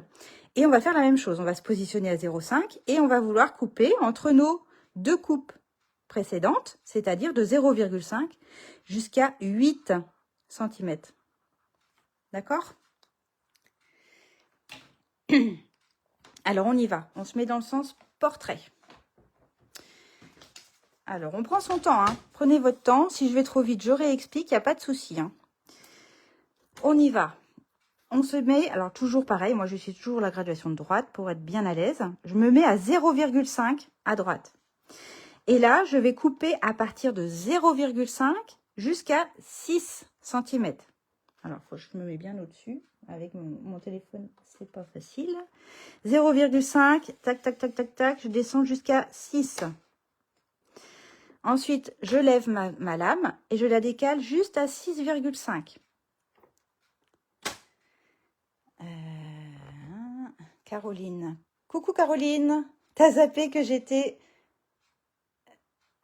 Et on va faire la même chose. On va se positionner à 0,5 et on va vouloir couper entre nos 2 coupes précédentes, c'est-à-dire de 0,5 jusqu'à 8 cm. D'accord? Alors, on y va. On se met dans le sens portrait. Alors, on prend son temps. Hein. Prenez votre temps. Si je vais trop vite, je réexplique. Il n'y a pas de souci. Hein. On y va. On se met, alors toujours pareil, moi je suis toujours la graduation de droite pour être bien à l'aise. Je me mets à 0,5 à droite. Et là, je vais couper à partir de 0,5 jusqu'à 6 cm. Alors, faut que je me mets bien au-dessus. Avec mon téléphone, c'est pas facile. 0,5, tac, tac, tac, tac, tac. Je descends jusqu'à 6. Ensuite, je lève ma lame et je la décale juste à 6,5. Caroline. Coucou Caroline. T'as zappé que j'étais...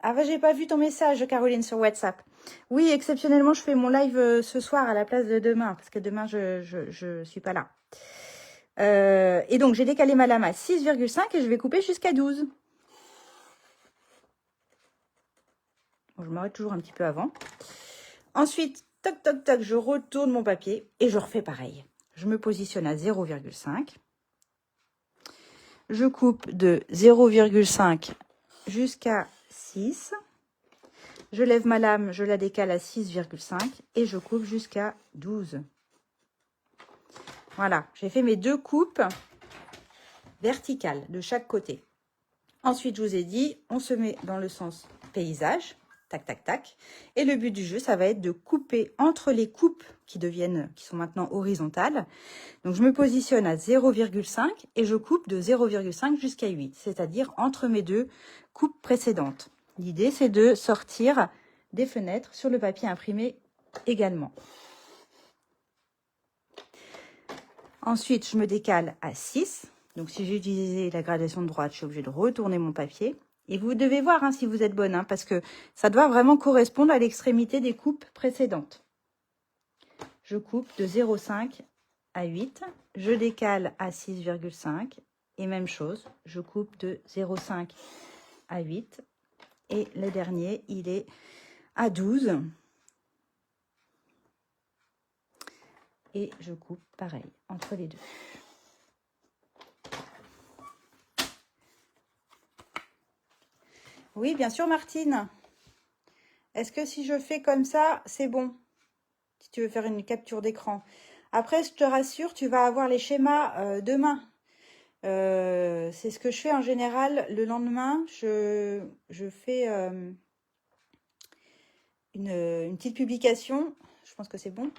Ah bah j'ai pas vu ton message Caroline sur WhatsApp. Oui, exceptionnellement, je fais mon live ce soir à la place de demain. Parce que demain, je suis pas là. Et donc, j'ai décalé ma lame à 6,5 et je vais couper jusqu'à 12. Bon, je m'arrête toujours un petit peu avant. Ensuite, toc, toc, toc, je retourne mon papier et je refais pareil. Je me positionne à 0,5. Je coupe de 0,5 jusqu'à 6. Je lève ma lame, je la décale à 6,5 et je coupe jusqu'à 12. Voilà, j'ai fait mes 2 coupes verticales de chaque côté. Ensuite, je vous ai dit, on se met dans le sens paysage, tac, tac, tac. Et le but du jeu, ça va être de couper entre les coupes qui sont maintenant horizontales. Donc, je me positionne à 0,5 et je coupe de 0,5 jusqu'à 8, c'est-à-dire entre mes 2 coupes précédentes. L'idée, c'est de sortir des fenêtres sur le papier imprimé également. Ensuite, je me décale à 6. Donc, si j'ai utilisé la gradation de droite, je suis obligée de retourner mon papier. Et vous devez voir hein, si vous êtes bonne, hein, parce que ça doit vraiment correspondre à l'extrémité des coupes précédentes. Je coupe de 0,5 à 8. Je décale à 6,5. Et même chose, je coupe de 0,5 à 8. Et le dernier, il est à 12. Et je coupe pareil entre les deux. Oui, bien sûr, Martine. Est-ce que si je fais comme ça, c'est bon? Si tu veux faire une capture d'écran. Après, je te rassure, tu vas avoir les schémas demain. C'est ce que je fais en général. Le lendemain, je fais une petite publication. Je pense que c'est bon.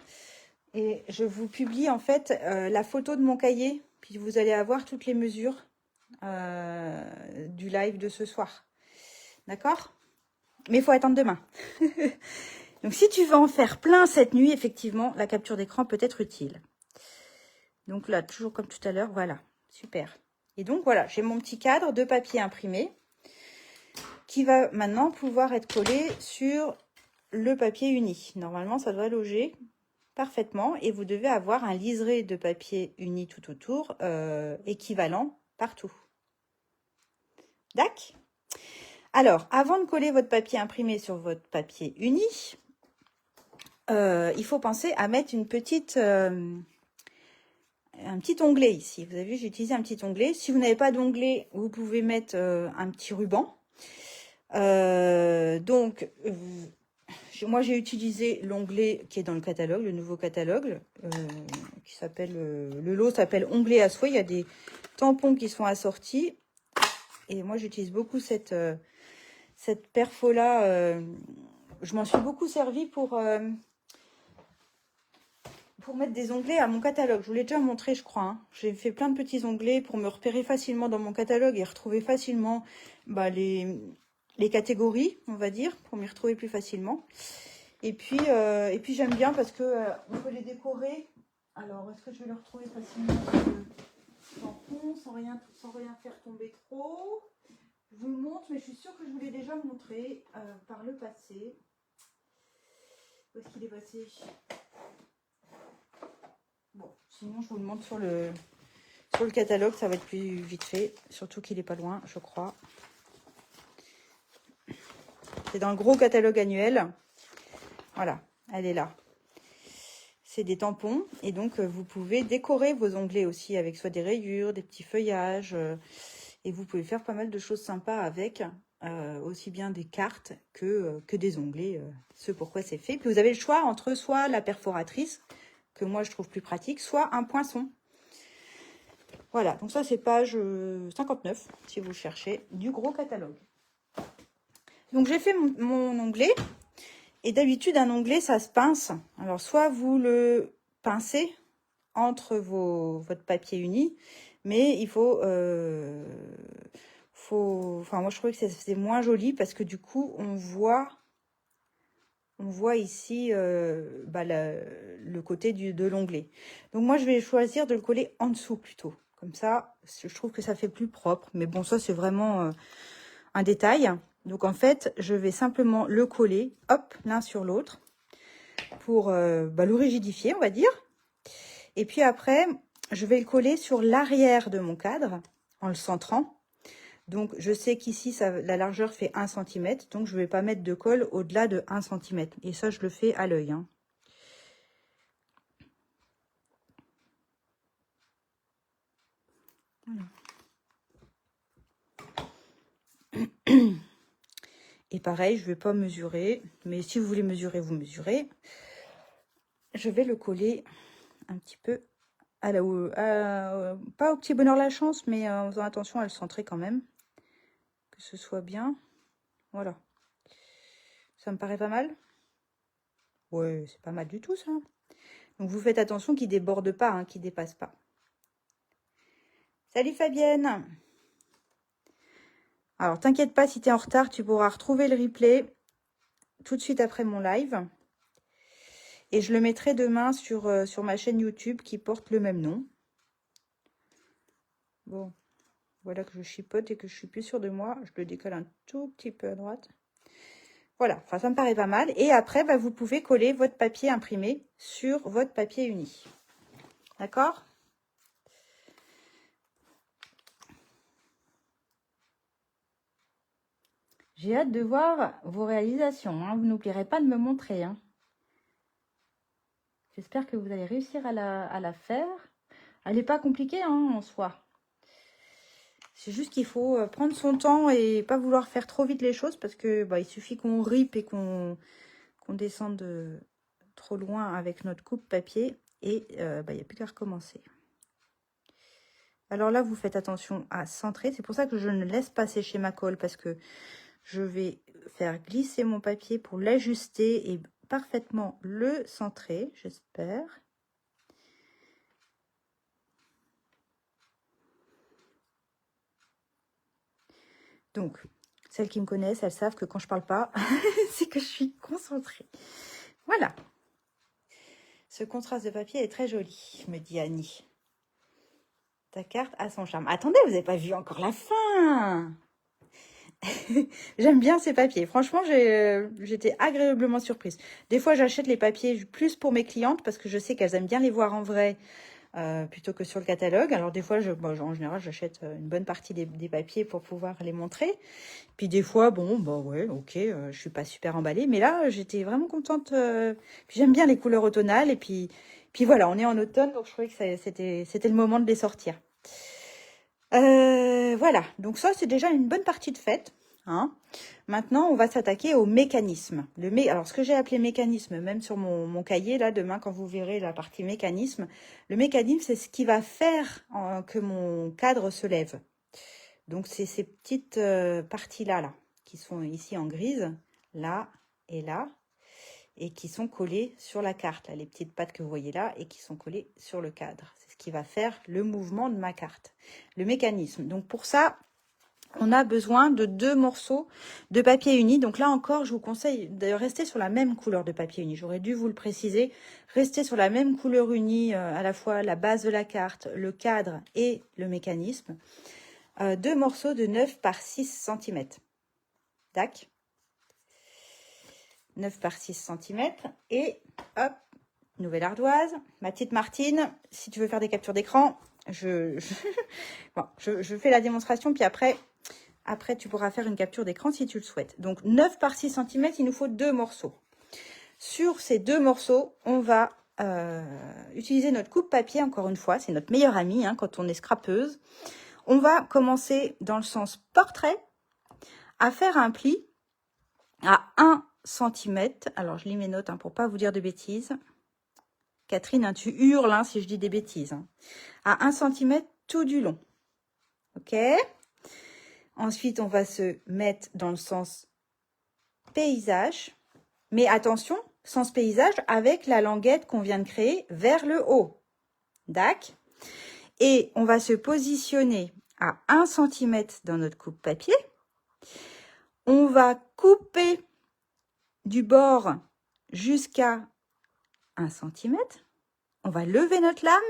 Et je vous publie en fait la photo de mon cahier. Puis vous allez avoir toutes les mesures du live de ce soir. D'accord? Mais il faut attendre demain. Donc si tu veux en faire plein cette nuit, effectivement, la capture d'écran peut être utile. Donc là, toujours comme tout à l'heure, voilà. Super. Et donc voilà, j'ai mon petit cadre de papier imprimé qui va maintenant pouvoir être collé sur le papier uni. Normalement, ça doit loger parfaitement et vous devez avoir un liseré de papier uni tout autour, équivalent partout. D'accord? Alors, avant de coller votre papier imprimé sur votre papier uni, il faut penser à mettre un petit onglet ici. Vous avez vu, j'ai utilisé un petit onglet. Si vous n'avez pas d'onglet, vous pouvez mettre un petit ruban. Moi, j'ai utilisé l'onglet qui est dans le catalogue, le nouveau catalogue, qui s'appelle, le lot s'appelle onglet à souhait. Il y a des tampons qui sont assortis. Et moi, j'utilise beaucoup cette perfo-là. Je m'en suis beaucoup servi pour mettre des onglets à mon catalogue. Je vous l'ai déjà montré, je crois. Hein. J'ai fait plein de petits onglets pour me repérer facilement dans mon catalogue et retrouver facilement les catégories, on va dire, pour m'y retrouver plus facilement. Et puis j'aime bien parce que on peut les décorer. Alors, est-ce que je vais le retrouver facilement sans rien faire tomber trop? Je vous le montre, mais je suis sûre que je vous l'ai déjà montré par le passé. Où est-ce qu'il est passé? Bon, sinon je vous le montre sur le catalogue, ça va être plus vite fait. Surtout qu'il n'est pas loin, je crois. C'est dans le gros catalogue annuel. Voilà, elle est là. C'est des tampons. Et donc, vous pouvez décorer vos onglets aussi avec soit des rayures, des petits feuillages. Et vous pouvez faire pas mal de choses sympas avec. Aussi bien des cartes que des onglets. Ce pourquoi c'est fait. Puis vous avez le choix entre soit la perforatrice, que moi je trouve plus pratique, soit un poinçon. Voilà, donc ça c'est page 59, si vous cherchez, du gros catalogue. Donc j'ai fait mon onglet, et d'habitude un onglet ça se pince. Alors soit vous le pincez entre votre papier uni, mais il enfin moi je trouvais que c'est moins joli parce que du coup on voit ici le côté de l'onglet. Donc moi je vais choisir de le coller en dessous plutôt. Comme ça, je trouve que ça fait plus propre. Mais bon, ça c'est vraiment un détail. Donc en fait, je vais simplement le coller, hop, l'un sur l'autre, pour le rigidifier, on va dire. Et puis après, je vais le coller sur l'arrière de mon cadre, en le centrant. Donc, je sais qu'ici, la largeur fait 1 cm. Donc, je ne vais pas mettre de colle au-delà de 1 cm. Et ça, je le fais à l'œil. Hein. Voilà. Et pareil, je ne vais pas mesurer. Mais si vous voulez mesurer, vous mesurez. Je vais le coller un petit peu pas au petit bonheur la chance, mais en faisant attention à le centrer quand même. Que ce soit bien. Voilà. Ça me paraît pas mal? Ouais, c'est pas mal du tout ça. Donc vous faites attention qu'il ne déborde pas, hein, qu'il ne dépasse pas. Salut Fabienne! Alors t'inquiète pas si tu es en retard, tu pourras retrouver le replay tout de suite après mon live. Et je le mettrai demain sur ma chaîne YouTube qui porte le même nom. Bon, voilà que je chipote et que je suis plus sûre de moi. Je le décolle un tout petit peu à droite. Voilà, enfin ça me paraît pas mal. Et après, vous pouvez coller votre papier imprimé sur votre papier uni. D'accord? J'ai hâte de voir vos réalisations. Hein. Vous n'oublierez pas de me montrer. Hein. J'espère que vous allez réussir à la faire. Elle n'est pas compliquée hein, en soi. C'est juste qu'il faut prendre son temps et pas vouloir faire trop vite les choses parce que il suffit qu'on ripe et qu'on descende trop loin avec notre coupe papier et il n'y a plus qu'à recommencer. Alors là, vous faites attention à centrer. C'est pour ça que je ne laisse pas sécher ma colle parce que je vais faire glisser mon papier pour l'ajuster et parfaitement le centrer, j'espère. Donc, celles qui me connaissent, elles savent que quand je parle pas, c'est que je suis concentrée. Voilà. Ce contraste de papier est très joli, me dit Annie. Ta carte a son charme. Attendez, vous n'avez pas vu encore la fin. J'aime bien ces papiers. Franchement, j'étais agréablement surprise. Des fois, j'achète les papiers plus pour mes clientes parce que je sais qu'elles aiment bien les voir en vrai plutôt que sur le catalogue. Alors des fois, en général, j'achète une bonne partie des papiers pour pouvoir les montrer. Puis des fois, bon, ouais, ok, je suis pas super emballée. Mais là, j'étais vraiment contente. Puis j'aime bien les couleurs automnales. Et puis voilà, on est en automne, donc je trouvais que c'était le moment de les sortir. Voilà, donc ça, c'est déjà une bonne partie de faite. Hein. Maintenant, on va s'attaquer au mécanisme. Alors, ce que j'ai appelé mécanisme, même sur mon cahier, là, demain, quand vous verrez la partie mécanisme, le mécanisme, c'est ce qui va faire que mon cadre se lève. Donc, c'est ces petites parties-là, là, qui sont ici en grise, là et là, et qui sont collées sur la carte, là, les petites pattes que vous voyez là, et qui sont collées sur le cadre. C'est ce qui va faire le mouvement de ma carte, le mécanisme. Donc, pour ça, on a besoin de 2 morceaux de papier uni. Donc là encore, je vous conseille de rester sur la même couleur de papier uni. J'aurais dû vous le préciser. Restez sur la même couleur unie, à la fois la base de la carte, le cadre et le mécanisme. 2 morceaux de 9 par 6 cm. Tac. 9 par 6 cm. Et hop, nouvelle ardoise. Ma petite Martine, si tu veux faire des captures d'écran, je fais la démonstration, puis après, tu pourras faire une capture d'écran si tu le souhaites. Donc, 9 par 6 cm, il nous faut 2 morceaux. Sur ces 2 morceaux, on va utiliser notre coupe papier, encore une fois. C'est notre meilleure amie hein, quand on est scrapeuse. On va commencer dans le sens portrait à faire un pli à 1 cm. Alors, je lis mes notes hein, pour ne pas vous dire de bêtises. Catherine, hein, tu hurles hein, si je dis des bêtises. Hein. À 1 cm tout du long. OK ? Ensuite, on va se mettre dans le sens paysage. Mais attention, sens paysage avec la languette qu'on vient de créer vers le haut. D'accord ? Et on va se positionner à 1 cm dans notre coupe papier. On va couper du bord jusqu'à 1 cm. On va lever notre lame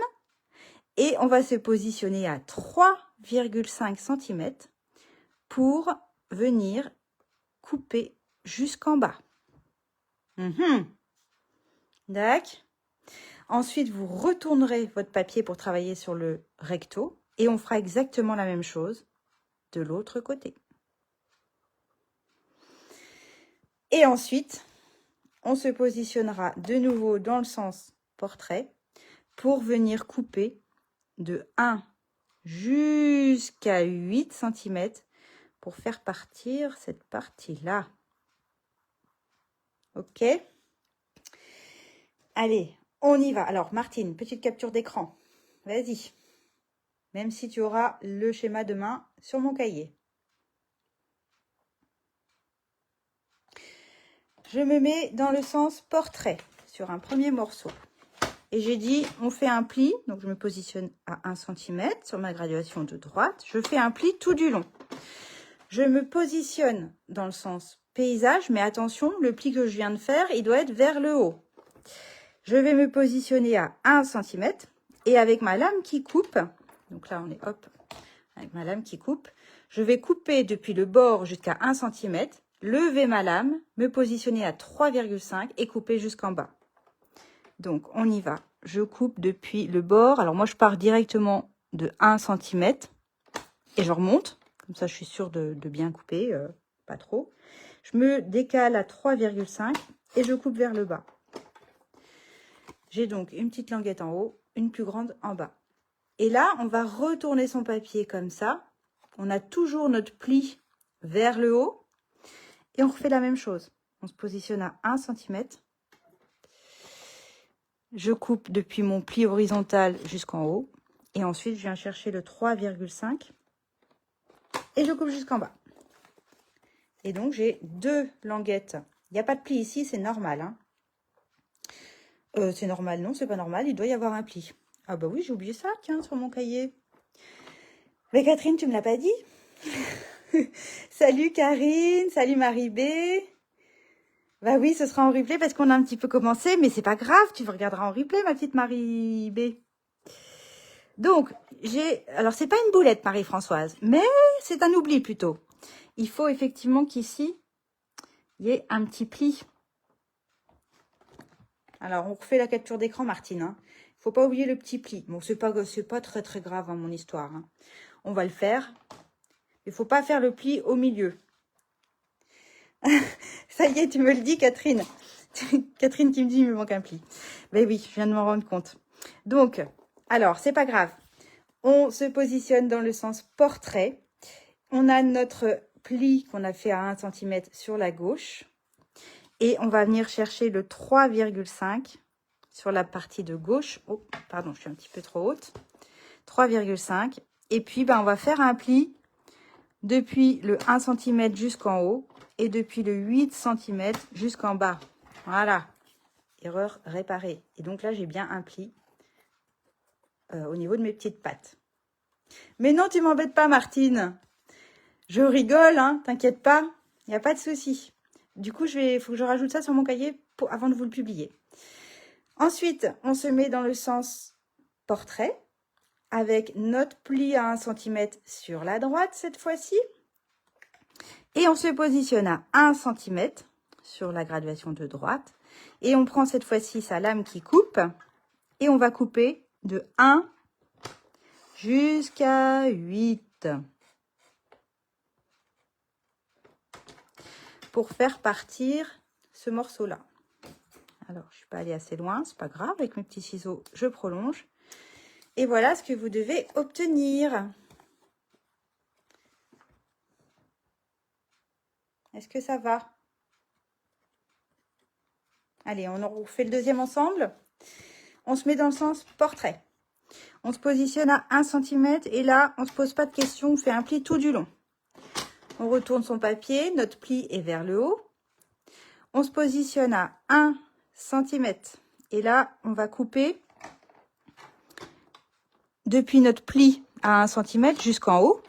et on va se positionner à 3,5 cm. Pour venir couper jusqu'en bas. D'accord. Ensuite, vous retournerez votre papier pour travailler sur le recto et on fera exactement la même chose de l'autre côté. Et ensuite, on se positionnera de nouveau dans le sens portrait pour venir couper de 1 jusqu'à 8 cm pour faire partir cette partie-là. OK? Allez, on y va. Alors, Martine, petite capture d'écran. Vas-y. Même si tu auras le schéma demain sur mon cahier. Je me mets dans le sens portrait sur un premier morceau. Et j'ai dit, on fait un pli. Donc, je me positionne à 1 cm sur ma graduation de droite. Je fais un pli tout du long. Je me positionne dans le sens paysage, mais attention, le pli que je viens de faire, il doit être vers le haut. Je vais me positionner à 1 cm et avec ma lame qui coupe, donc là on est hop, avec ma lame qui coupe, je vais couper depuis le bord jusqu'à 1 cm, lever ma lame, me positionner à 3,5 et couper jusqu'en bas. Donc on y va, je coupe depuis le bord, alors moi je pars directement de 1 cm et je remonte. Comme ça, je suis sûre de bien couper, pas trop. Je me décale à 3,5 et je coupe vers le bas. J'ai donc une petite languette en haut, une plus grande en bas. Et là, on va retourner son papier comme ça On a toujours notre pli vers le haut. Et on refait la même chose. On se positionne à 1 cm. Je coupe depuis mon pli horizontal jusqu'en haut. Et ensuite, je viens chercher le 3,5. Et je coupe jusqu'en bas. Et donc, j'ai 2 languettes. Il n'y a pas de pli ici, c'est normal. Hein. C'est normal, non, c'est pas normal. Il doit y avoir un pli. Ah bah oui, j'ai oublié ça, tiens, sur mon cahier. Mais Catherine, tu me l'as pas dit? Salut Karine, salut Marie-B. Bah oui, ce sera en replay parce qu'on a un petit peu commencé, mais c'est pas grave, tu regarderas en replay, ma petite Marie-B. Donc, alors c'est pas une boulette, Marie-Françoise, mais c'est un oubli plutôt. Il faut effectivement qu'ici, il y ait un petit pli. Alors, on refait la capture d'écran, Martine. Hein. Faut pas oublier le petit pli. Bon, c'est pas très très grave, hein, mon histoire. Hein. On va le faire. Il faut pas faire le pli au milieu. Ça y est, tu me le dis, Catherine. Catherine qui me dit, il me manque un pli. Ben oui, je viens de m'en rendre compte. Donc, alors, c'est pas grave. On se positionne dans le sens portrait. On a notre pli qu'on a fait à 1 cm sur la gauche. Et on va venir chercher le 3,5 sur la partie de gauche. Oh, pardon, je suis un petit peu trop haute. 3,5. Et puis, ben, on va faire un pli depuis le 1 cm jusqu'en haut et depuis le 8 cm jusqu'en bas. Voilà. Erreur réparée. Et donc là, j'ai bien un pli au niveau de mes petites pattes. Mais non, tu m'embêtes pas, Martine. Je rigole, hein, t'inquiète pas. Il n'y a pas de souci. Du coup, faut que je rajoute ça sur mon cahier avant de vous le publier. Ensuite, on se met dans le sens portrait avec notre pli à 1 cm sur la droite cette fois-ci. Et on se positionne à 1 cm sur la graduation de droite. Et on prend cette fois-ci sa lame qui coupe. Et on va couper de 1 jusqu'à 8. Pour faire partir ce morceau-là. Alors, je ne suis pas allée assez loin, c'est pas grave. Avec mes petits ciseaux, je prolonge. Et voilà ce que vous devez obtenir. Est-ce que ça va? Allez, on refait le deuxième ensemble. On se met dans le sens portrait. On se positionne à 1 cm et là, on ne se pose pas de questions, on fait un pli tout du long. On retourne son papier, notre pli est vers le haut. On se positionne à 1 cm et là, on va couper depuis notre pli à 1 cm jusqu'en haut.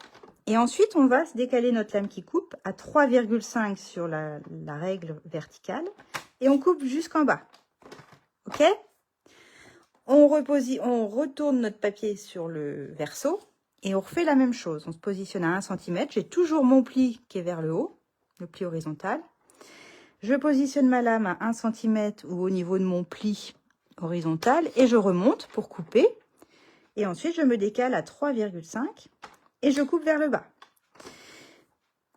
Et ensuite, on va se décaler notre lame qui coupe à 3,5 sur la règle verticale. Et on coupe jusqu'en bas. OK? On retourne notre papier sur le verso. Et on refait la même chose. On se positionne à 1 cm. J'ai toujours mon pli qui est vers le haut. Le pli horizontal. Je positionne ma lame à 1 cm ou au niveau de mon pli horizontal. Et je remonte pour couper. Et ensuite, je me décale à 3,5. Et je coupe vers le bas.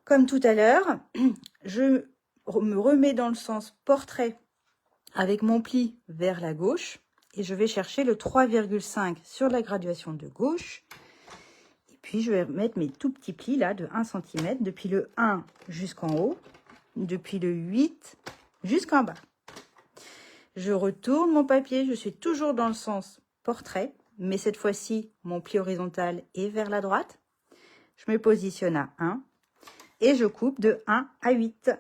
Comme tout à l'heure, je me remets dans le sens portrait avec mon pli vers la gauche. Et je vais chercher le 3,5 sur la graduation de gauche. Et puis, je vais mettre mes tout petits plis là de 1 cm depuis le 1 jusqu'en haut, depuis le 8 jusqu'en bas. Je retourne mon papier, je suis toujours dans le sens portrait, mais cette fois-ci, mon pli horizontal est vers la droite. Je me positionne à 1 et je coupe de 1 à 8.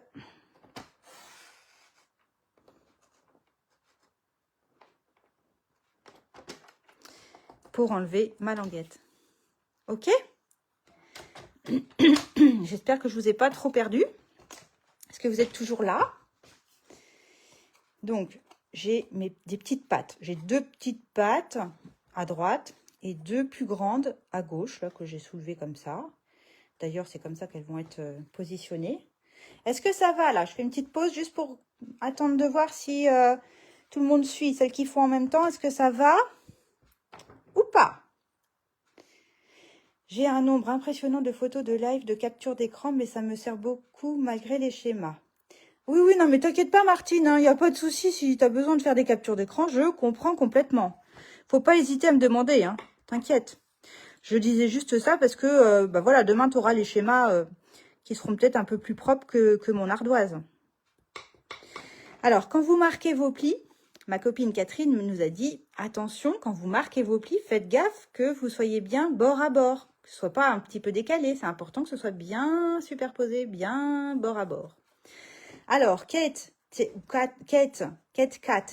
Pour enlever ma languette. OK? J'espère que je ne vous ai pas trop perdu. Est-ce que vous êtes toujours là? Donc, j'ai des petites pattes. J'ai 2 petites pattes à droite et 2 plus grandes à gauche, là, que j'ai soulevées comme ça. D'ailleurs, c'est comme ça qu'elles vont être positionnées. Est-ce que ça va, là? Je fais une petite pause juste pour attendre de voir si tout le monde suit. Celles qui font en même temps, est-ce que ça va ou pas? J'ai un nombre impressionnant de photos de live, de capture d'écran, mais ça me sert beaucoup malgré les schémas. Oui, oui, non, mais t'inquiète pas, Martine, il n'y a pas de souci. Si tu as besoin de faire des captures d'écran, je comprends complètement. Faut pas hésiter à me demander, hein. T'inquiète. Je disais juste ça parce que, bah voilà, demain, tu auras les schémas qui seront peut-être un peu plus propres que mon ardoise. Alors, quand vous marquez vos plis, ma copine Catherine nous a dit, attention, quand vous marquez vos plis, faites gaffe que vous soyez bien bord à bord, que ce ne soit pas un petit peu décalé. C'est important que ce soit bien superposé, bien bord à bord. Alors, Kate, Kat,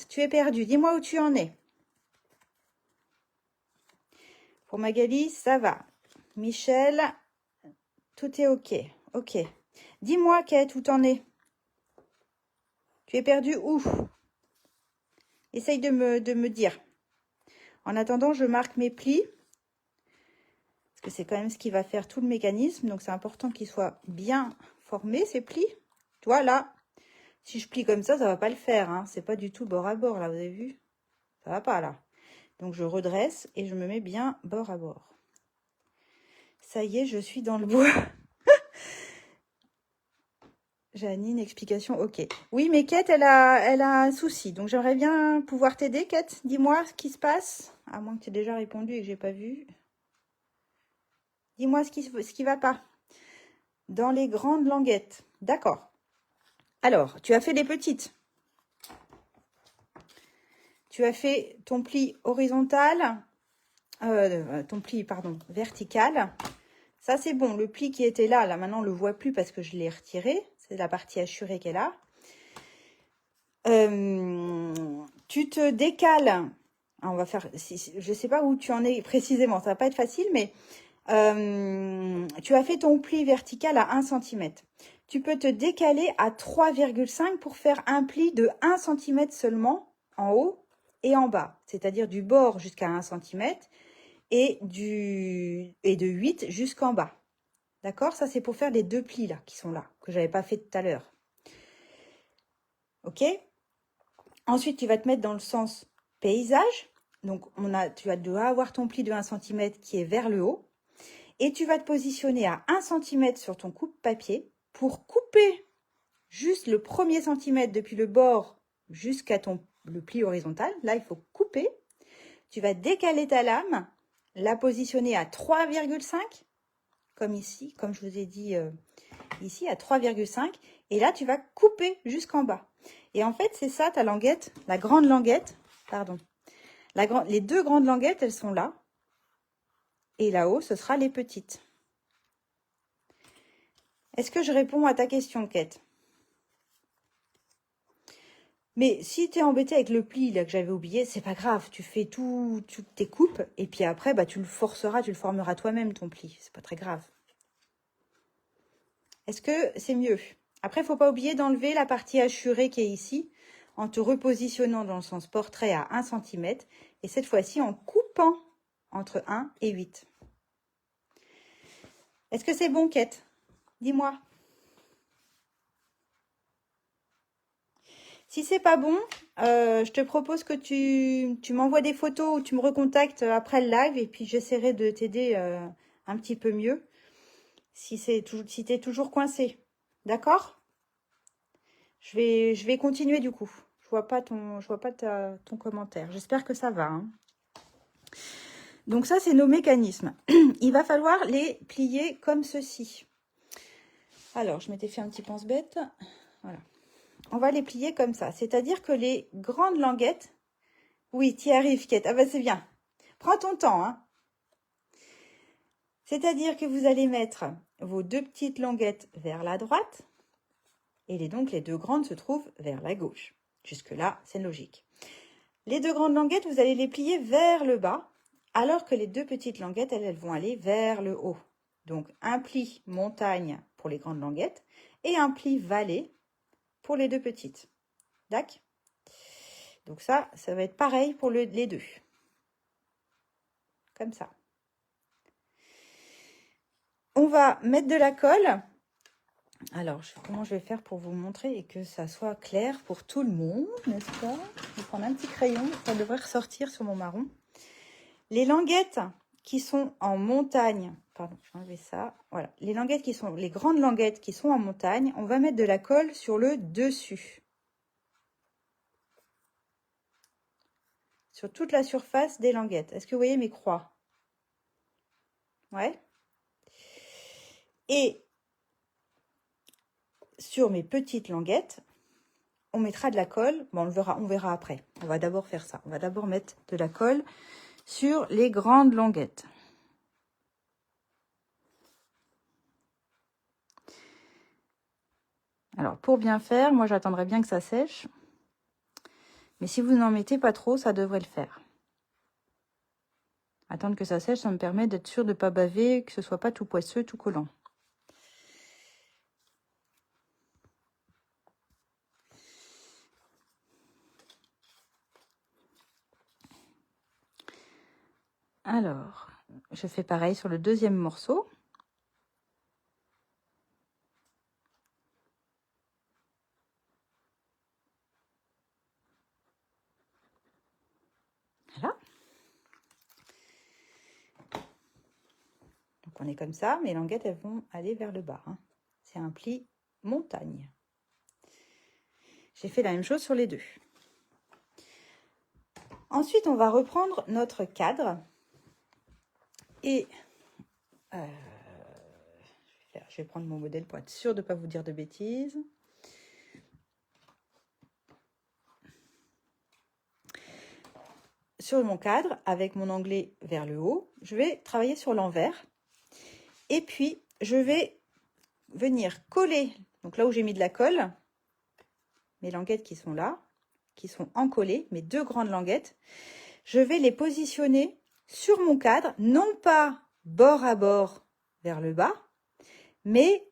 tu es perdue. Dis-moi où tu en es. Pour Magali, ça va. Michel, tout est OK. OK. Dis-moi, Kate, où t'en es? Tu es perdue où? Essaye de me dire. En attendant, je marque mes plis. Parce que c'est quand même ce qui va faire tout le mécanisme. Donc, c'est important qu'ils soient bien formés, ces plis. Tu vois, là, si je plie comme ça ne va pas le faire. Hein. C'est pas du tout bord à bord, là, vous avez vu? Ça va pas, là. Donc, je redresse et je me mets bien bord à bord. Ça y est, je suis dans le bois. Janine, explication, ok. Oui, mais Kate, elle a un souci. Donc, j'aimerais bien pouvoir t'aider, Kate. Dis-moi ce qui se passe. À moins que tu aies déjà répondu et que j'ai pas vu. Dis-moi ce qui va pas. Dans les grandes languettes. D'accord. Alors, tu as fait des petites. Tu as fait ton pli horizontal. Ton pli, pardon, vertical. Ça, c'est bon. Le pli qui était là, maintenant, on ne le voit plus parce que je l'ai retiré. C'est la partie assurée qu'elle a. Tu te décales. On va faire, je ne sais pas où tu en es précisément, ça va pas être facile, mais tu as fait ton pli vertical à 1 cm. Tu peux te décaler à 3,5 pour faire un pli de 1 cm seulement en haut et en bas, c'est-à-dire du bord jusqu'à 1 cm et de 8 jusqu'en bas. D'accord? Ça, c'est pour faire les deux plis là qui sont là, que je n'avais pas fait tout à l'heure. Ok? Ensuite, tu vas te mettre dans le sens paysage. Donc, tu dois avoir ton pli de 1 cm qui est vers le haut. Et tu vas te positionner à 1 cm sur ton coupe-papier pour couper juste le premier centimètre depuis le bord jusqu'à le pli horizontal. Là, il faut couper. Tu vas décaler ta lame, la positionner à 3,5, comme ici, comme je vous ai dit ici, à 3,5. Et là, tu vas couper jusqu'en bas. Et en fait, c'est ça ta languette, la grande languette, pardon. Les deux grandes languettes, elles sont là. Et là-haut, ce sera les petites. Est-ce que je réponds à ta question, Kate? Mais si tu es embêté avec le pli là, que j'avais oublié, c'est pas grave. Tu fais toutes tes coupes et puis après, bah, tu le formeras toi-même ton pli. C'est pas très grave. Est-ce que c'est mieux? Après, il ne faut pas oublier d'enlever la partie hachurée qui est ici en te repositionnant dans le sens portrait à 1 cm et cette fois-ci en coupant entre 1 et 8. Est-ce que c'est bon, Kate? Dis-moi. Si c'est pas bon, je te propose que tu m'envoies des photos ou tu me recontactes après le live et puis j'essaierai de t'aider un petit peu mieux si tu es toujours coincé. D'accord? Je vais continuer du coup. Je vois pas ton commentaire. J'espère que ça va. Hein. Donc ça, c'est nos mécanismes. Il va falloir les plier comme ceci. Alors, je m'étais fait un petit pense-bête. Voilà. On va les plier comme ça. C'est-à-dire que les grandes languettes... Oui, tu y arrives, Kate. Ah bah c'est bien. Prends ton temps. Hein. C'est-à-dire que vous allez mettre vos deux petites languettes vers la droite. Et donc, les deux grandes se trouvent vers la gauche. Jusque-là, c'est logique. Les deux grandes languettes, vous allez les plier vers le bas, alors que les deux petites languettes, elles vont aller vers le haut. Donc, un pli montagne pour les grandes languettes et un pli vallée pour les deux petites. D'accord? Donc ça va être pareil pour les deux. Comme ça. On va mettre de la colle. Alors, comment je vais faire pour vous montrer et que ça soit clair pour tout le monde, n'est-ce pas? Je vais prendre un petit crayon, ça devrait ressortir sur mon marron. Les languettes qui sont en montagne, pardon, je vais enlever ça. Voilà, les grandes languettes qui sont en montagne, on va mettre de la colle sur le dessus. Sur toute la surface des languettes. Est-ce que vous voyez mes croix? Ouais. Et sur mes petites languettes, on mettra de la colle. Bon, on verra après. On va d'abord faire ça. On va d'abord mettre de la colle sur les grandes languettes. Alors, pour bien faire, moi, j'attendrai bien que ça sèche. Mais si vous n'en mettez pas trop, ça devrait le faire. Attendre que ça sèche, ça me permet d'être sûr de ne pas baver, que ce ne soit pas tout poisseux, tout collant. Alors, je fais pareil sur le deuxième morceau. Voilà. Donc on est comme ça, mes languettes, elles vont aller vers le bas. Hein. C'est un pli montagne. J'ai fait la même chose sur les deux. Ensuite, on va reprendre notre cadre. Et je vais prendre mon modèle pour être sûre de ne pas vous dire de bêtises. Sur mon cadre, avec mon onglet vers le haut, je vais travailler sur l'envers. Et puis, je vais venir coller, donc là où j'ai mis de la colle, mes languettes qui sont là, qui sont encollées, mes deux grandes languettes, je vais les positionner sur mon cadre, non pas bord à bord vers le bas, mais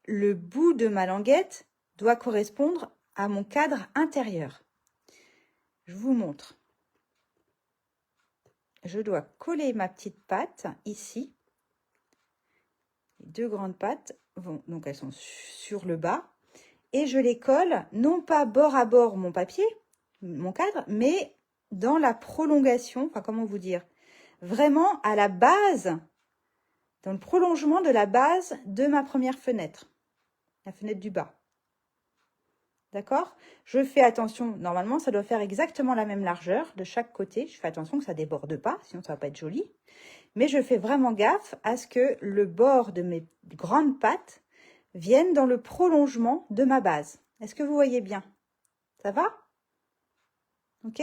le bout de ma languette doit correspondre à mon cadre intérieur. Je vous montre. Je dois coller ma petite patte ici. Les deux grandes pattes vont, donc elles sont sur le bas. Et je les colle, non pas bord à bord mon papier, mon cadre, mais dans la prolongation, enfin comment vous dire, vraiment à la base, dans le prolongement de la base de ma première fenêtre, la fenêtre du bas. D'accord? Je fais attention, normalement ça doit faire exactement la même largeur de chaque côté, je fais attention que ça ne déborde pas, sinon ça ne va pas être joli. Mais je fais vraiment gaffe à ce que le bord de mes grandes pattes vienne dans le prolongement de ma base. Est-ce que vous voyez bien? Ça va? Ok?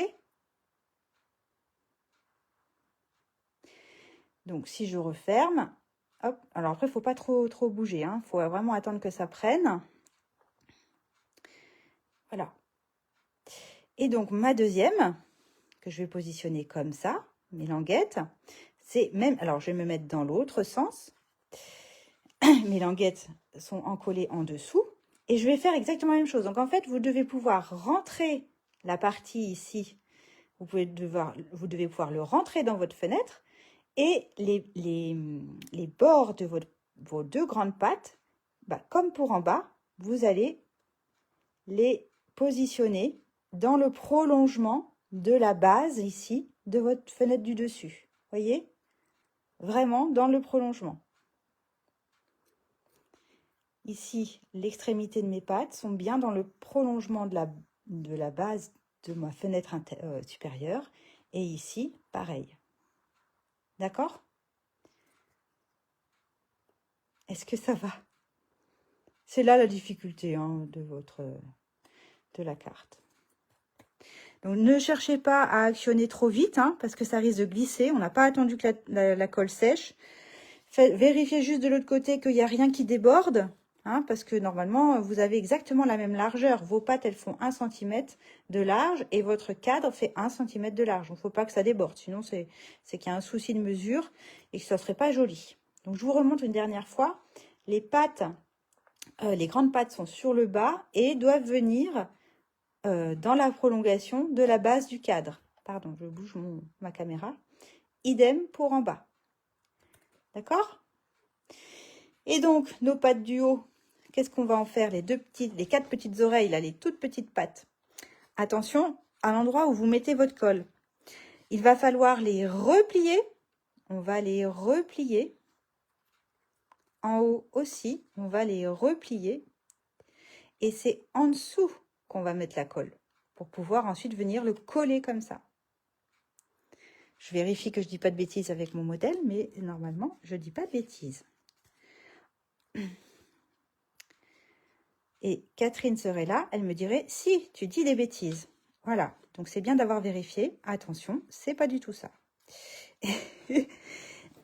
Donc, si je referme, hop, alors après, il ne faut pas trop bouger, hein. Il faut vraiment attendre que ça prenne. Voilà. Et donc, ma deuxième, que je vais positionner comme ça, mes languettes, c'est même, alors je vais me mettre dans l'autre sens. Mes languettes sont encollées en dessous. Et je vais faire exactement la même chose. Donc, en fait, vous devez pouvoir rentrer la partie ici. Vous devez pouvoir le rentrer dans votre fenêtre. Et les bords de vos deux grandes pattes, comme pour en bas, vous allez les positionner dans le prolongement de la base ici de votre fenêtre du dessus. Voyez? Vraiment dans le prolongement. Ici, l'extrémité de mes pattes sont bien dans le prolongement de la base de ma fenêtre supérieure. Et ici, pareil. D'accord? Est-ce que ça va? C'est là la difficulté hein, de la carte. Donc, ne cherchez pas à actionner trop vite, hein, parce que ça risque de glisser. On n'a pas attendu que la colle sèche. Vérifiez juste de l'autre côté qu'il n'y a rien qui déborde, hein, parce que normalement, vous avez exactement la même largeur. Vos pattes, elles font 1 cm de large et votre cadre fait 1 cm de large. Donc, il ne faut pas que ça déborde, sinon c'est qu'il y a un souci de mesure et que ça ne serait pas joli. Donc, je vous remontre une dernière fois. Les pattes, les grandes pattes sont sur le bas et doivent venir dans la prolongation de la base du cadre. Pardon, je bouge ma caméra. Idem pour en bas. D'accord? Et donc, nos pattes du haut, qu'est-ce qu'on va en faire? Les 4 petites oreilles, là, les toutes petites pattes. Attention à l'endroit où vous mettez votre colle. Il va falloir les replier. On va les replier. En haut aussi, on va les replier. Et c'est en dessous qu'on va mettre la colle pour pouvoir ensuite venir le coller comme ça. Je vérifie que je dis pas de bêtises avec mon modèle, mais normalement, je dis pas de bêtises. Et Catherine serait là, elle me dirait, si, tu dis des bêtises. Voilà, donc c'est bien d'avoir vérifié. Attention, c'est pas du tout ça.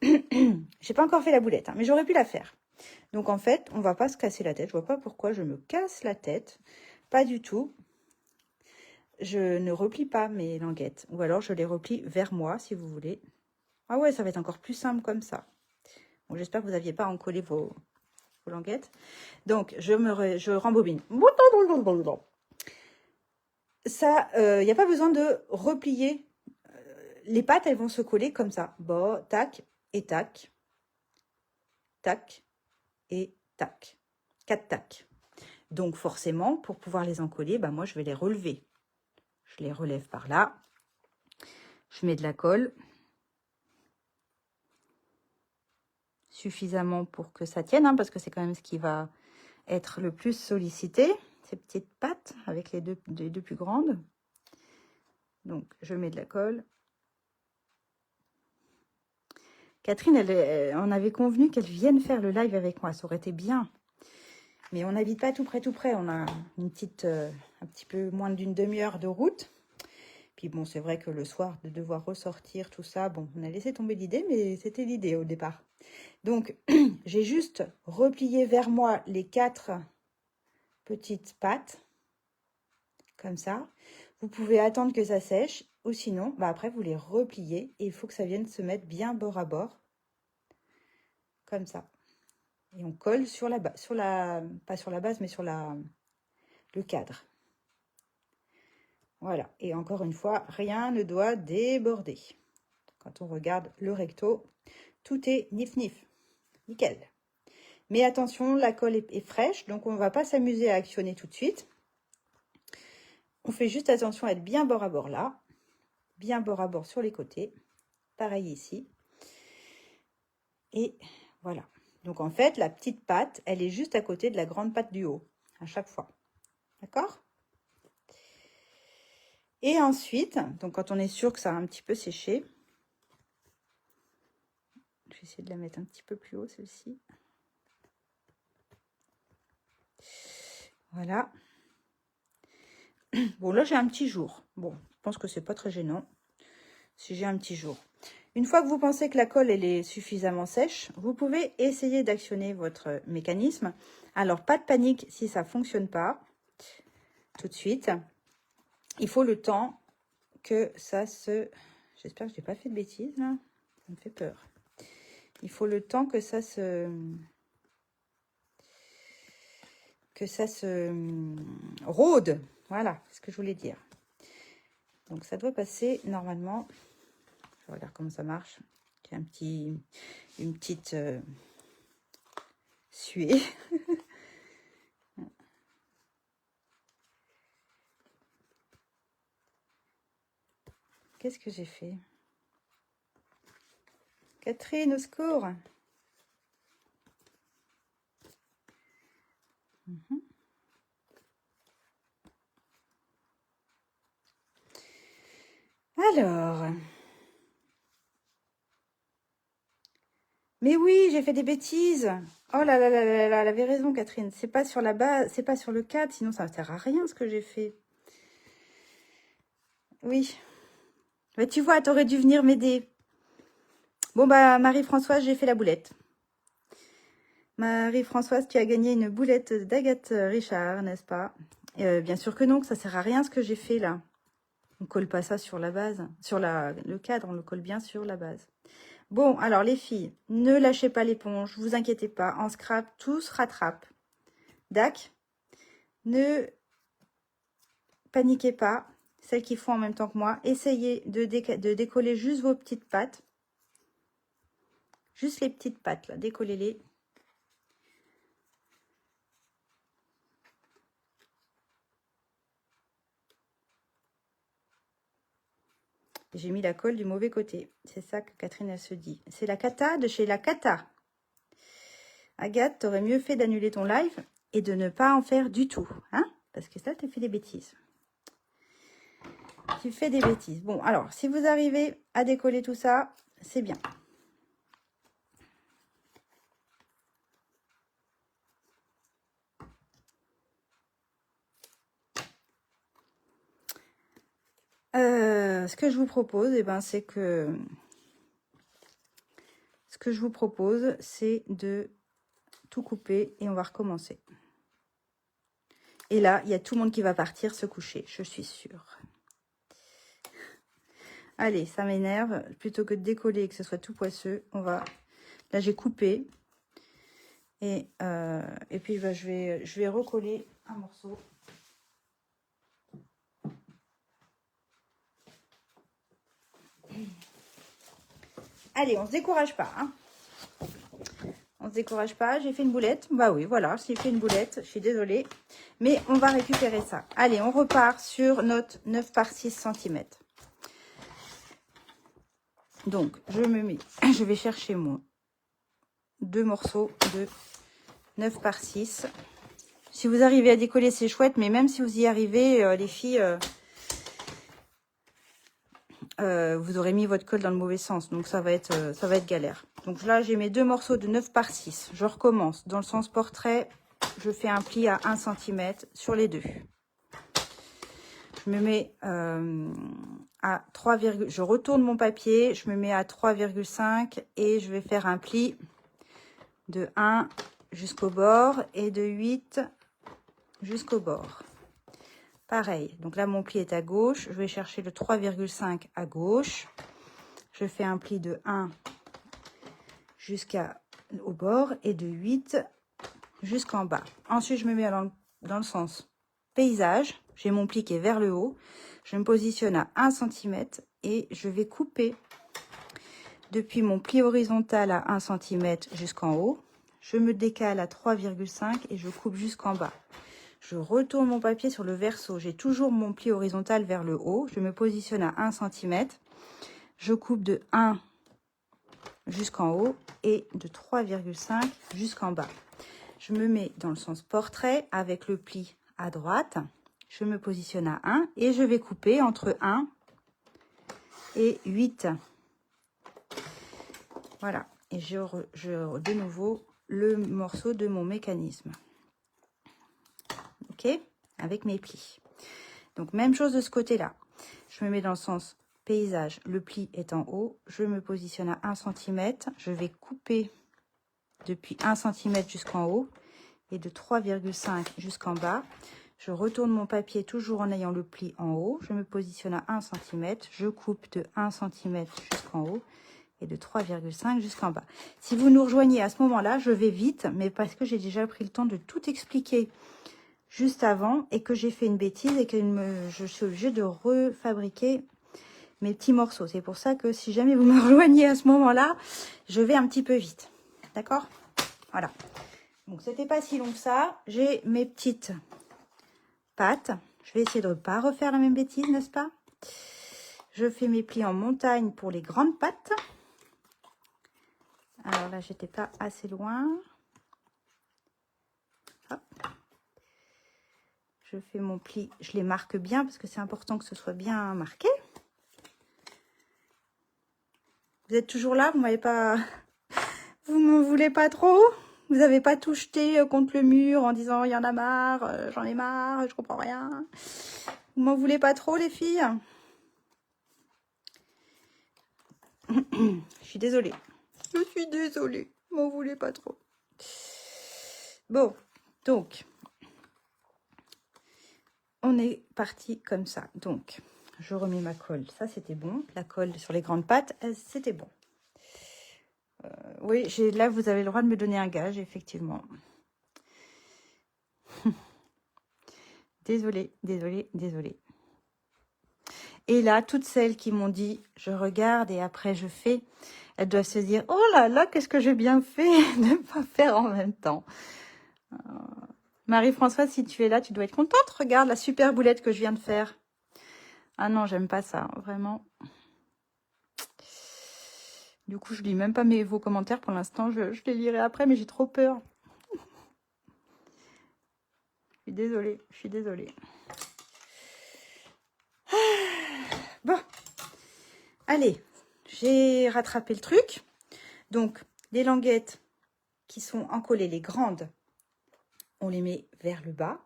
J'ai pas encore fait la boulette, hein, mais j'aurais pu la faire. Donc en fait, on va pas se casser la tête. Je vois pas pourquoi je me casse la tête. Pas du tout. Je ne replie pas mes languettes. Ou alors je les replie vers moi, si vous voulez. Ah ouais, ça va être encore plus simple comme ça. Bon, j'espère que vous n'aviez pas encollé vos languettes. Donc, je rembobine. Ça, il n'y a pas besoin de replier. Les pattes, elles vont se coller comme ça. Bon, tac et tac. Tac et tac. 4 tacs. Donc, forcément, pour pouvoir les encoller, bah, moi, je vais les relever. Je les relève par là. Je mets de la colle. Suffisamment pour que ça tienne, hein, parce que c'est quand même ce qui va être le plus sollicité. Ces petites pattes avec les deux plus grandes. Donc, je mets de la colle. Catherine, on avait convenu qu'elle vienne faire le live avec moi. Ça aurait été bien. Mais on n'habite pas tout près. On a une petite, un petit peu moins d'une demi-heure de route. Puis bon, c'est vrai que le soir, de devoir ressortir tout ça, bon, on a laissé tomber l'idée, mais c'était l'idée au départ. Donc, j'ai juste replié vers moi les 4 petites pattes. Comme ça. Vous pouvez attendre que ça sèche. Ou sinon, bah après, vous les repliez. Et il faut que ça vienne se mettre bien bord à bord. Comme ça. Et on colle sur la base, pas sur la base, mais sur le cadre. Voilà. Et encore une fois, rien ne doit déborder. Quand on regarde le recto, tout est nif-nif. Nickel. Mais attention, la colle est fraîche, donc on ne va pas s'amuser à actionner tout de suite. On fait juste attention à être bien bord à bord là. Bien bord à bord sur les côtés. Pareil ici. Et voilà. Donc, en fait, la petite patte, elle est juste à côté de la grande patte du haut, à chaque fois. D'accord? Et ensuite, donc quand on est sûr que ça a un petit peu séché, je vais essayer de la mettre un petit peu plus haut, celle-ci. Voilà. Bon, là, j'ai un petit jour. Bon, je pense que c'est pas très gênant si j'ai un petit jour. Une fois que vous pensez que la colle elle est suffisamment sèche, vous pouvez essayer d'actionner votre mécanisme. Alors, pas de panique si ça ne fonctionne pas tout de suite. Il faut le temps que ça se... J'espère que je n'ai pas fait de bêtises, là. Ça me fait peur. Il faut le temps que ça se... rôde. Voilà, c'est ce que je voulais dire. Donc, ça doit passer normalement... Je regarde comment ça marche. J'ai une petite suée. Qu'est-ce que j'ai fait? Catherine, au secours. Alors... Mais oui, j'ai fait des bêtises. Oh là là là là là, elle avait raison, Catherine. C'est pas sur la base, c'est pas sur le cadre, sinon ça ne sert à rien ce que j'ai fait. Oui. Mais tu vois, t'aurais dû venir m'aider. Bon, bah, Marie-Françoise, j'ai fait la boulette. Marie-Françoise, tu as gagné une boulette d'Agathe Richard, n'est-ce pas? Bien sûr que non, que ça sert à rien ce que j'ai fait là. On colle pas ça sur la base, sur le cadre, on le colle bien sur la base. Bon, alors les filles, ne lâchez pas l'éponge, vous inquiétez pas, en scrap, tout se rattrape. Dac? Ne paniquez pas, celles qui font en même temps que moi. Essayez de décoller juste vos petites pattes. Juste les petites pattes, là, décollez-les. J'ai mis la colle du mauvais côté. C'est ça que Catherine, elle se dit. C'est la Cata de chez la Cata. Agathe, t'aurais mieux fait d'annuler ton live et de ne pas en faire du tout. Hein? Parce que ça, t'as fait des bêtises. qui fait des bêtises. Bon, alors, si vous arrivez à décoller tout ça, c'est bien. Ce que je vous propose, eh ben, c'est que... Ce que je vous propose, c'est de tout couper et on va recommencer. Et là, il y a tout le monde qui va partir se coucher, je suis sûre. Allez, ça m'énerve. Plutôt que de décoller et que ce soit tout poisseux, on va... Là, j'ai coupé. Et puis, bah, je vais recoller un morceau. Allez, on se décourage pas. Hein. On se décourage pas. J'ai fait une boulette. Bah oui, voilà, j'ai fait une boulette. Je suis désolée. Mais on va récupérer ça. Allez, on repart sur notre 9 par 6 cm. Donc, je vais chercher mon 2 morceaux de 9 par 6. Si vous arrivez à décoller, c'est chouette. Mais même si vous y arrivez, les filles... vous aurez mis votre colle dans le mauvais sens, donc ça va être galère. Donc là, j'ai mes 2 morceaux de 9 par 6. Je recommence. Dans le sens portrait, je fais un pli à 1 cm sur les deux. Je me mets à 3, je retourne mon papier, je me mets à 3,5 et je vais faire un pli de 1 jusqu'au bord et de 8 jusqu'au bord. Pareil, donc là mon pli est à gauche, je vais chercher le 3,5 à gauche. Je fais un pli de 1 jusqu'au bord et de 8 jusqu'en bas. Ensuite, je me mets dans le sens paysage. J'ai mon pli qui est vers le haut. Je me positionne à 1 cm et je vais couper depuis mon pli horizontal à 1 cm jusqu'en haut. Je me décale à 3,5 et je coupe jusqu'en bas. Je retourne mon papier sur le verso. J'ai toujours mon pli horizontal vers le haut. Je me positionne à 1 cm. Je coupe de 1 jusqu'en haut et de 3,5 jusqu'en bas. Je me mets dans le sens portrait avec le pli à droite. Je me positionne à 1 et je vais couper entre 1 et 8. Voilà. Et je de nouveau le morceau de mon mécanisme. Ok, avec mes plis. Donc, même chose de ce côté-là. Je me mets dans le sens paysage. Le pli est en haut. Je me positionne à 1 cm. Je vais couper depuis 1 cm jusqu'en haut et de 3,5 jusqu'en bas. Je retourne mon papier toujours en ayant le pli en haut. Je me positionne à 1 cm. Je coupe de 1 cm jusqu'en haut et de 3,5 jusqu'en bas. Si vous nous rejoignez à ce moment-là, je vais vite, mais parce que j'ai déjà pris le temps de tout expliquer juste avant et que j'ai fait une bêtise et que je suis obligée de refabriquer mes petits morceaux. C'est pour ça que si jamais vous me rejoignez à ce moment-là, je vais un petit peu vite. D'accord? Voilà. Donc, c'était pas si long que ça. J'ai mes petites pattes. Je vais essayer de ne pas refaire la même bêtise, n'est-ce pas? Je fais mes plis en montagne pour les grandes pattes. Alors là, j'étais pas assez loin. Hop. Je fais mon pli, je les marque bien parce que c'est important que ce soit bien marqué. Vous êtes toujours là? Vous m'avez pas... Vous m'en voulez pas trop? Vous n'avez pas tout jeté contre le mur en disant il y en a marre, j'en ai marre, je comprends rien. Vous m'en voulez pas trop, les filles? Je suis désolée. Je suis désolée. M'en voulez pas trop. Bon, donc, on est parti comme ça. Donc, je remets ma colle. Ça, c'était bon. La colle sur les grandes pattes, c'était bon. Oui, là, vous avez le droit de me donner un gage, effectivement. Désolée, désolée, désolée. Et là, toutes celles qui m'ont dit, je regarde et après je fais, elles doivent se dire, oh là là, qu'est-ce que j'ai bien fait de ne pas faire en même temps. Marie-Françoise, si tu es là, tu dois être contente. Regarde la super boulette que je viens de faire. Ah non, j'aime pas ça, vraiment. Du coup, je lis même pas vos commentaires pour l'instant. Je les lirai après, mais j'ai trop peur. Je suis désolée, je suis désolée. Bon, allez, j'ai rattrapé le truc. Donc, les languettes qui sont encollées, les grandes, on les met vers le bas.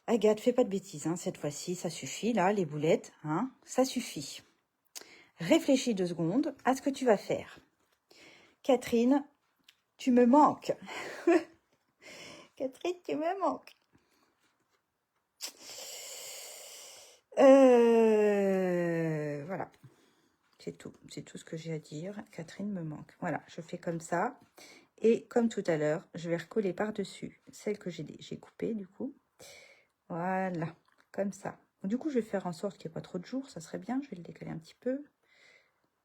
Agathe, fais pas de bêtises, hein, cette fois-ci, ça suffit, là, les boulettes, hein, ça suffit. Réfléchis 2 secondes à ce que tu vas faire. Catherine, tu me manques. Catherine, tu me manques. Voilà. C'est tout ce que j'ai à dire. Catherine me manque. Voilà, je fais comme ça. Et comme tout à l'heure, je vais recoller par-dessus celle que j'ai coupée, du coup. Voilà, comme ça. Du coup, je vais faire en sorte qu'il n'y ait pas trop de jours. Ça serait bien. Je vais le décaler un petit peu.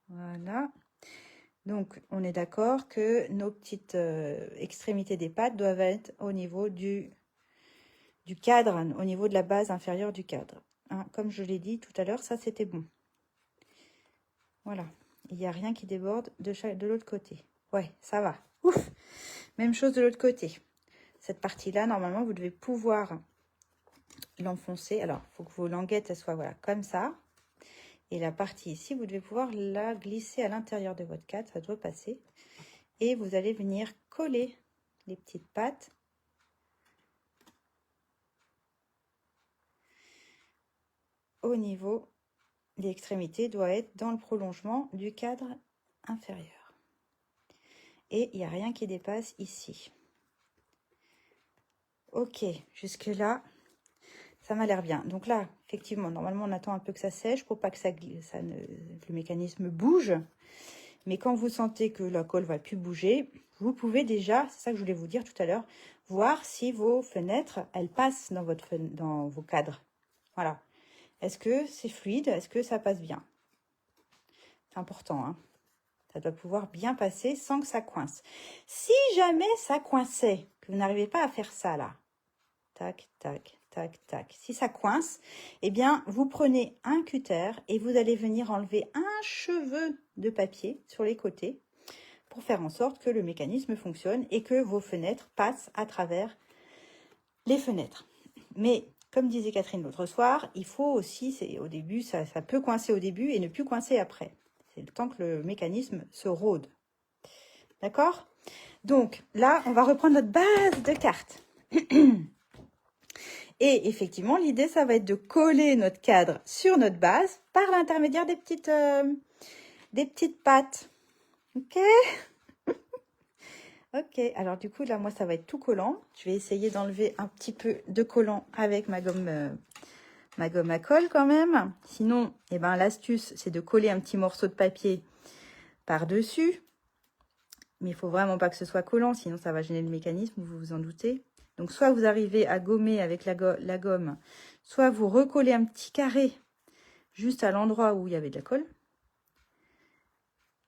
Voilà. Donc, on est d'accord que nos petites extrémités des pattes doivent être au niveau du cadre, au niveau de la base inférieure du cadre. Hein, comme je l'ai dit tout à l'heure, ça, c'était bon. Voilà. Il n'y a rien qui déborde de l'autre côté. Ouais, ça va. Ouf! Même chose de l'autre côté. Cette partie-là, normalement, vous devez pouvoir l'enfoncer. Alors, il faut que vos languettes elles soient voilà, comme ça. Et la partie ici, vous devez pouvoir la glisser à l'intérieur de votre cadre. Ça doit passer. Et vous allez venir coller les petites pattes. Au niveau des extrémités, doit être dans le prolongement du cadre inférieur. Et il n'y a rien qui dépasse ici. Ok, jusque-là, ça m'a l'air bien. Donc là, effectivement, normalement, on attend un peu que ça sèche pour pas que le mécanisme bouge. Mais quand vous sentez que la colle va plus bouger, vous pouvez déjà, c'est ça que je voulais vous dire tout à l'heure, voir si vos fenêtres, elles passent dans vos cadres. Voilà. Est-ce que c'est fluide? Est-ce que ça passe bien? C'est important, hein. Ça doit pouvoir bien passer sans que ça coince. Si jamais ça coinçait, que vous n'arrivez pas à faire ça là, tac, tac, tac, tac. Si ça coince, eh bien, vous prenez un cutter et vous allez venir enlever un cheveu de papier sur les côtés pour faire en sorte que le mécanisme fonctionne et que vos fenêtres passent à travers les fenêtres. Mais, comme disait Catherine l'autre soir, il faut aussi, au début, ça peut coincer au début et ne plus coincer après. C'est le temps que le mécanisme se rôde. D'accord? Donc, là, on va reprendre notre base de cartes. Et effectivement, l'idée, ça va être de coller notre cadre sur notre base par l'intermédiaire des petites pattes. Ok? Ok, alors du coup, là, moi, ça va être tout collant. Je vais essayer d'enlever un petit peu de collant avec ma gomme à colle quand même. Sinon, eh ben, l'astuce, c'est de coller un petit morceau de papier par-dessus. Mais il faut vraiment pas que ce soit collant, sinon ça va gêner le mécanisme, vous vous en doutez. Donc, soit vous arrivez à gommer avec la gomme, soit vous recollez un petit carré juste à l'endroit où il y avait de la colle.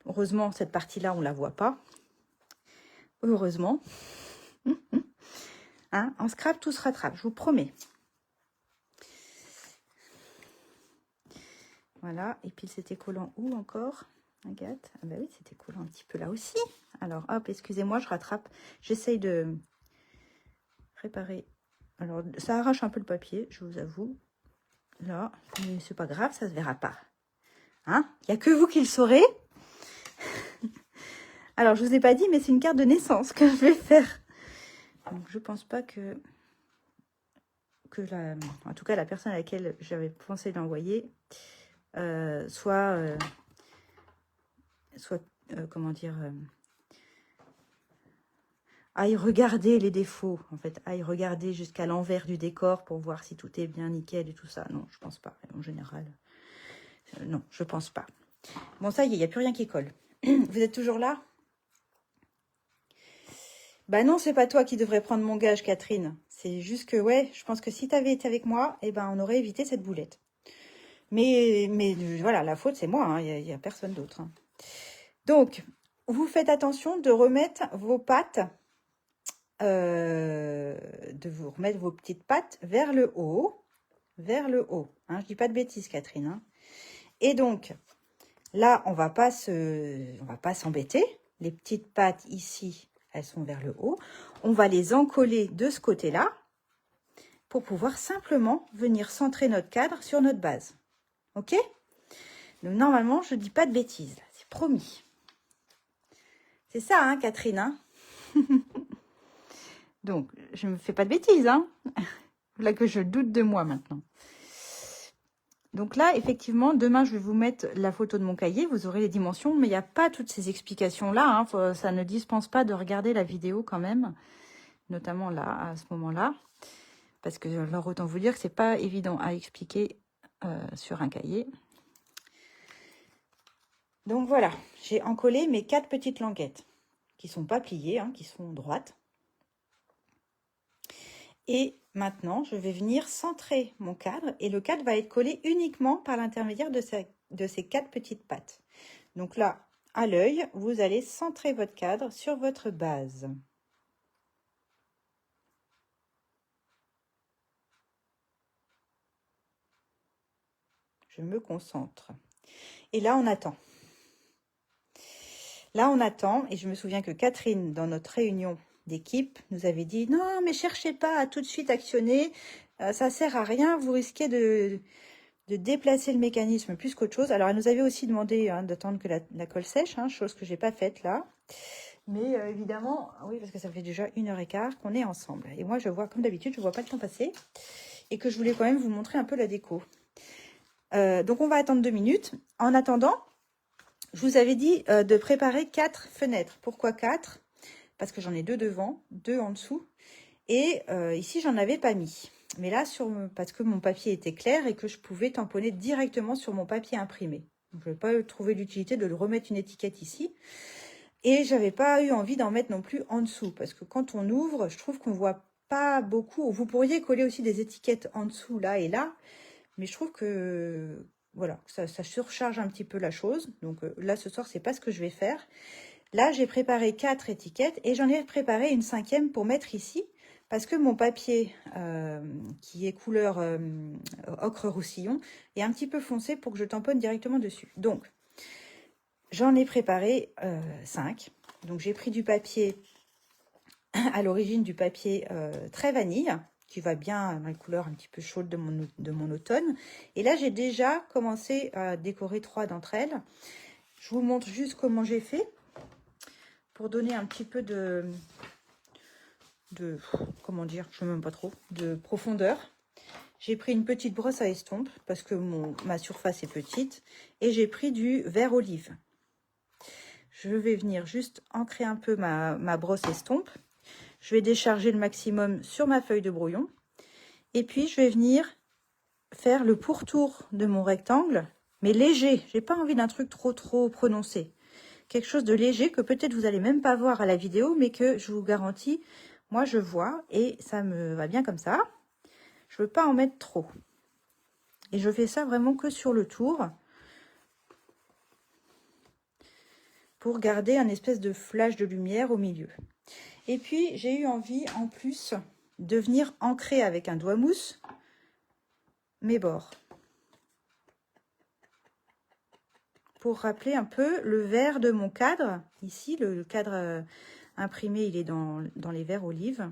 Heureusement, cette partie-là, on ne la voit pas. Heureusement. Hein, en scrap, tout se rattrape, je vous promets. Voilà, et puis c'était collant où encore, Agathe? Ah bah oui, c'était collant un petit peu là aussi. Alors, hop, excusez-moi, je rattrape. J'essaye de préparer. Alors, ça arrache un peu le papier, je vous avoue. Là, mais c'est pas grave, ça se verra pas. Hein? Il n'y a que vous qui le saurez. Alors, je vous ai pas dit, mais c'est une carte de naissance que je vais faire. Donc, je pense pas que en tout cas, la personne à laquelle j'avais pensé l'envoyer soit comment dire, aille regarder les défauts, en fait, aille regarder jusqu'à l'envers du décor pour voir si tout est bien nickel et tout ça. Non, je pense pas, en général. Non, je pense pas. Bon, ça y est, il n'y a plus rien qui colle. Vous êtes toujours là? Bah non, c'est pas toi qui devrais prendre mon gage, Catherine. C'est juste que, ouais, je pense que si tu avais été avec moi, eh ben, on aurait évité cette boulette. Mais voilà, la faute, c'est moi, hein, il n'y a personne d'autre. Hein. Donc, vous faites attention de remettre vos pattes, de vous remettre vos petites pattes vers le haut. Vers le haut. Hein, je dis pas de bêtises, Catherine. Hein. Et donc, là, on va pas s'embêter. Les petites pattes ici, elles sont vers le haut. On va les encoller de ce côté-là pour pouvoir simplement venir centrer notre cadre sur notre base. Ok? Donc, normalement, je ne dis pas de bêtises, là, c'est promis. C'est ça, hein, Catherine, hein? Donc, je ne me fais pas de bêtises, hein? Là que je doute de moi maintenant. Donc là, effectivement, demain, je vais vous mettre la photo de mon cahier. Vous aurez les dimensions, mais il n'y a pas toutes ces explications-là. Hein. Ça ne dispense pas de regarder la vidéo quand même, notamment là, à ce moment-là. Parce que, alors, autant vous dire que c'est pas évident à expliquer sur un cahier. Donc voilà, j'ai encollé mes 4 petites languettes qui ne sont pas pliées, hein, qui sont droites. Et maintenant, je vais venir centrer mon cadre et le cadre va être collé uniquement par l'intermédiaire de ces 4 petites pattes. Donc là, à l'œil, vous allez centrer votre cadre sur votre base. Je me concentre. Et là, on attend. Là, on attend. Et je me souviens que Catherine, dans notre réunion d'équipe, nous avait dit « Non, mais cherchez pas à tout de suite actionner. Ça sert à rien. Vous risquez de déplacer le mécanisme plus qu'autre chose. » Alors, elle nous avait aussi demandé hein, d'attendre que la colle sèche, hein, chose que je n'ai pas faite là. Mais évidemment, oui, parce que ça fait déjà 1h15 qu'on est ensemble. Et moi, je vois, comme d'habitude, je ne vois pas le temps passer. Et que je voulais quand même vous montrer un peu la déco. Donc, on va attendre 2 minutes. En attendant, je vous avais dit de préparer 4 fenêtres. Pourquoi 4? Parce que j'en ai 2 devant, 2 en dessous. Et ici, j'en avais pas mis. Mais là, parce que mon papier était clair et que je pouvais tamponner directement sur mon papier imprimé. Donc, je n'ai pas trouvé l'utilité de le remettre une étiquette ici. Et j'avais pas eu envie d'en mettre non plus en dessous. Parce que quand on ouvre, je trouve qu'on voit pas beaucoup. Vous pourriez coller aussi des étiquettes en dessous, là et là. Mais je trouve que voilà, ça surcharge un petit peu la chose. Donc là, ce soir, c'est pas ce que je vais faire. Là, j'ai préparé 4 étiquettes et j'en ai préparé une 5e pour mettre ici. Parce que mon papier, qui est couleur ocre roussillon, est un petit peu foncé pour que je tamponne directement dessus. Donc, j'en ai préparé 5. Donc, j'ai pris du papier, à l'origine du papier très vanille, qui va bien dans la couleur un petit peu chaude de mon automne. Et là, j'ai déjà commencé à décorer 3 d'entre elles. Je vous montre juste comment j'ai fait pour donner un petit peu de comment dire, je ne sais même pas trop, de profondeur. J'ai pris une petite brosse à estompe parce que ma surface est petite et j'ai pris du vert olive. Je vais venir juste ancrer un peu ma brosse estompe. Je vais décharger le maximum sur ma feuille de brouillon. Et puis, je vais venir faire le pourtour de mon rectangle, mais léger. J'ai pas envie d'un truc trop prononcé. Quelque chose de léger que peut-être vous allez même pas voir à la vidéo, mais que je vous garantis, moi je vois et ça me va bien comme ça. Je veux pas en mettre trop. Et je fais ça vraiment que sur le tour. Pour garder un espèce de flash de lumière au milieu. Et puis, j'ai eu envie, en plus, de venir ancrer avec un doigt mousse mes bords. Pour rappeler un peu le vert de mon cadre. Ici, le cadre imprimé, il est dans les verts olives.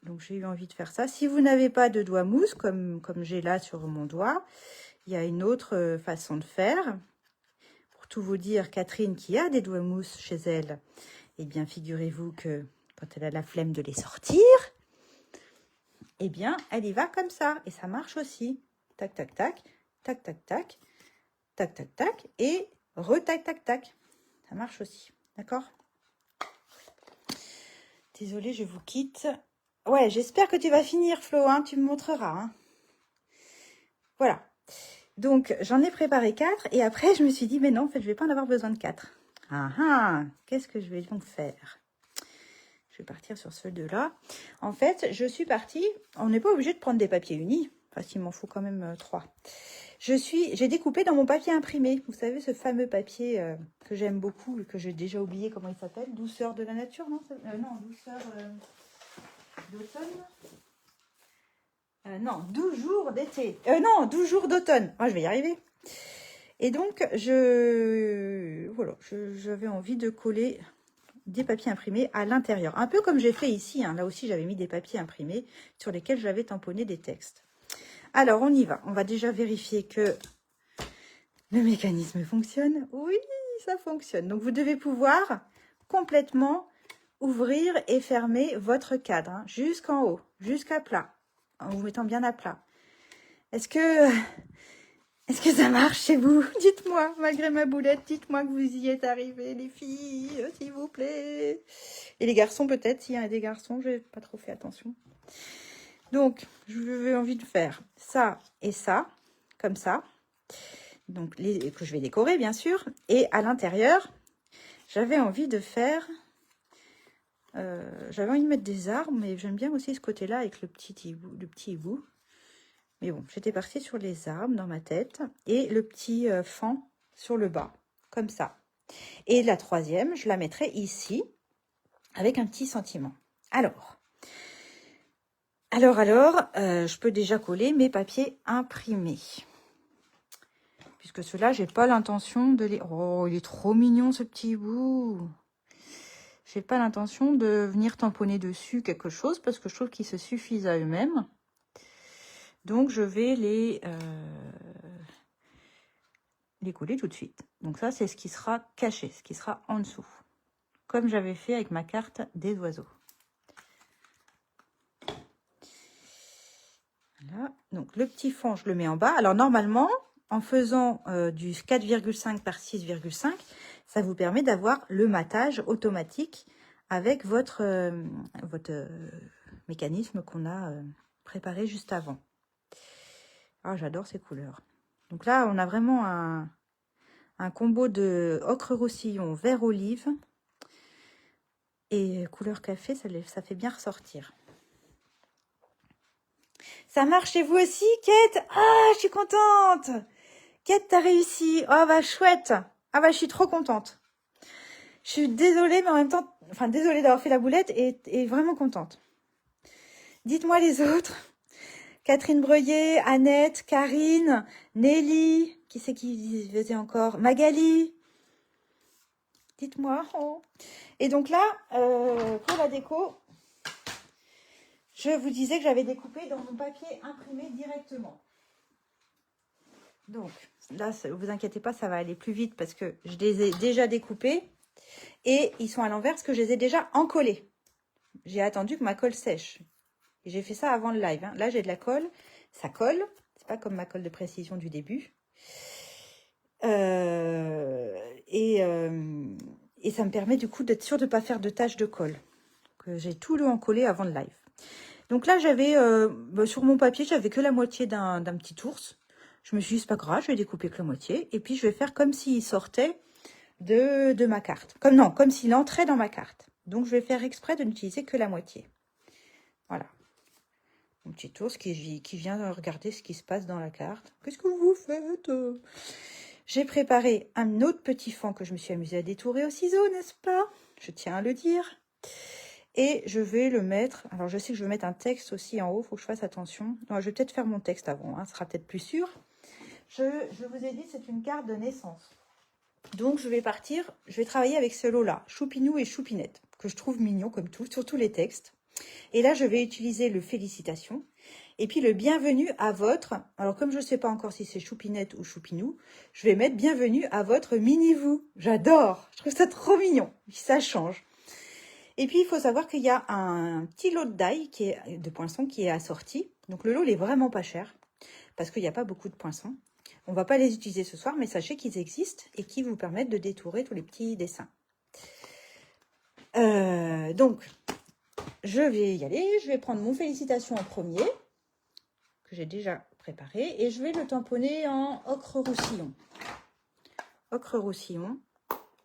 Donc, j'ai eu envie de faire ça. Si vous n'avez pas de doigt mousse, comme j'ai là sur mon doigt, il y a une autre façon de faire. Pour tout vous dire, Catherine, qui a des doigts mousse chez elle, eh bien, figurez-vous que quand elle a la flemme de les sortir, eh bien, elle y va comme ça. Et ça marche aussi. Tac, tac, tac, tac, tac, tac, tac, tac, tac, et re-tac, tac, tac. Ça marche aussi. D'accord? Désolée, je vous quitte. Ouais, j'espère que tu vas finir, Flo. Hein, tu me montreras. Hein. Voilà. Donc, j'en ai préparé 4. Et après, je me suis dit, mais non, en fait, je ne vais pas en avoir besoin de 4. Ah ah, qu'est-ce que je vais donc faire? Je vais partir sur ce deux-là. En fait, je suis partie. On n'est pas obligé de prendre des papiers unis. Enfin, s'il m'en faut quand même 3. J'ai découpé dans mon papier imprimé. Vous savez, ce fameux papier que j'aime beaucoup et que j'ai déjà oublié comment il s'appelle. Douceur de la nature, non? Non, douceur d'automne. Non, 12 jours d'été. Non, 12 jours d'automne. Ah, je vais y arriver. Et donc, voilà, j'avais envie de coller des papiers imprimés à l'intérieur. Un peu comme j'ai fait ici. Hein. Là aussi, j'avais mis des papiers imprimés sur lesquels j'avais tamponné des textes. Alors, on y va. On va déjà vérifier que le mécanisme fonctionne. Oui, ça fonctionne. Donc, vous devez pouvoir complètement ouvrir et fermer votre cadre, hein, jusqu'en haut, jusqu'à plat, en vous mettant bien à plat. Est-ce que ça marche chez vous? Dites-moi, malgré ma boulette, dites-moi que vous y êtes arrivés, les filles, s'il vous plaît. Et les garçons, peut-être, s'il y a des garçons, j'ai pas trop fait attention. Donc, j'ai envie de faire ça et ça, comme ça. Donc, que je vais décorer, bien sûr. Et à l'intérieur, j'avais envie de faire... j'avais envie de mettre des arbres, mais j'aime bien aussi ce côté-là avec le petit hibou. Mais bon, j'étais partie sur les arbres dans ma tête et le petit fan sur le bas, comme ça. Et la troisième, je la mettrai ici, avec un petit sentiment. Alors, je peux déjà coller mes papiers imprimés. Puisque ceux-là, j'ai pas l'intention de les... Oh, il est trop mignon ce petit hibou. J'ai pas l'intention de venir tamponner dessus quelque chose, parce que je trouve qu'ils se suffisent à eux-mêmes. Donc, je vais les coller tout de suite. Donc ça, c'est ce qui sera caché, ce qui sera en dessous. Comme j'avais fait avec ma carte des oiseaux. Voilà. Donc, le petit fond, je le mets en bas. Alors, normalement, en faisant du 4,5 par 6,5, ça vous permet d'avoir le matage automatique avec votre mécanisme qu'on a préparé juste avant. Ah, j'adore ces couleurs. Donc là, on a vraiment un combo de ocre roussillon, vert olive et couleur café, ça fait bien ressortir. Ça marche chez vous aussi, Kate? Ah, je suis contente. Kate, t'as réussi. Oh, bah, chouette. Ah, bah, je suis trop contente. Je suis désolée, mais en même temps, enfin, désolée d'avoir fait la boulette et vraiment contente. Dites-moi les autres. Catherine Breuillet, Annette, Karine, Nelly, qui c'est qui faisait encore? Magali. Dites-moi. Oh. Et donc là, pour la déco, je vous disais que j'avais découpé dans mon papier imprimé directement. Donc là, ne vous inquiétez pas, ça va aller plus vite parce que je les ai déjà découpés et ils sont à l'envers parce que je les ai déjà encollés. J'ai attendu que ma colle sèche. Et j'ai fait ça avant le live, hein. Là, j'ai de la colle. Ça colle. C'est pas comme ma colle de précision du début. Et ça me permet du coup d'être sûre de ne pas faire de taches de colle. Que j'ai tout le encollé avant le live. Donc là, j'avais sur mon papier, j'avais que la moitié d'un petit ours. Je me suis dit, c'est pas grave, je vais découper que la moitié. Et puis, je vais faire comme s'il sortait de ma carte. Comme s'il entrait dans ma carte. Donc, je vais faire exprès de n'utiliser que la moitié. Voilà. Mon petit ours qui vient regarder ce qui se passe dans la carte. Qu'est-ce que vous faites? J'ai préparé un autre petit fond que je me suis amusée à détourer au ciseau, n'est-ce pas? Je tiens à le dire. Et je vais le mettre... Alors, je sais que je vais mettre un texte aussi en haut. Il faut que je fasse attention. Non, je vais peut-être faire mon texte avant. Hein, ce sera peut-être plus sûr. Je vous ai dit, c'est une carte de naissance. Donc, je vais travailler avec ce lot-là. Choupinou et Choupinette, que je trouve mignon comme tout, sur tous les textes. Et là, je vais utiliser le félicitations. Et puis, le bienvenue à votre... Alors, comme je ne sais pas encore si c'est Choupinette ou Choupinou, je vais mettre bienvenue à votre mini-vous. J'adore. Je trouve ça trop mignon. Ça change. Et puis, il faut savoir qu'il y a un petit lot de d'ail, de poinçons, qui est assorti. Donc, le lot, il est vraiment pas cher, parce qu'il n'y a pas beaucoup de poinçons. On ne va pas les utiliser ce soir, mais sachez qu'ils existent et qui vous permettent de détourer tous les petits dessins. Donc, je vais y aller. Je vais prendre mon félicitation en premier, que j'ai déjà préparé, et je vais le tamponner en ocre roussillon. Ocre roussillon.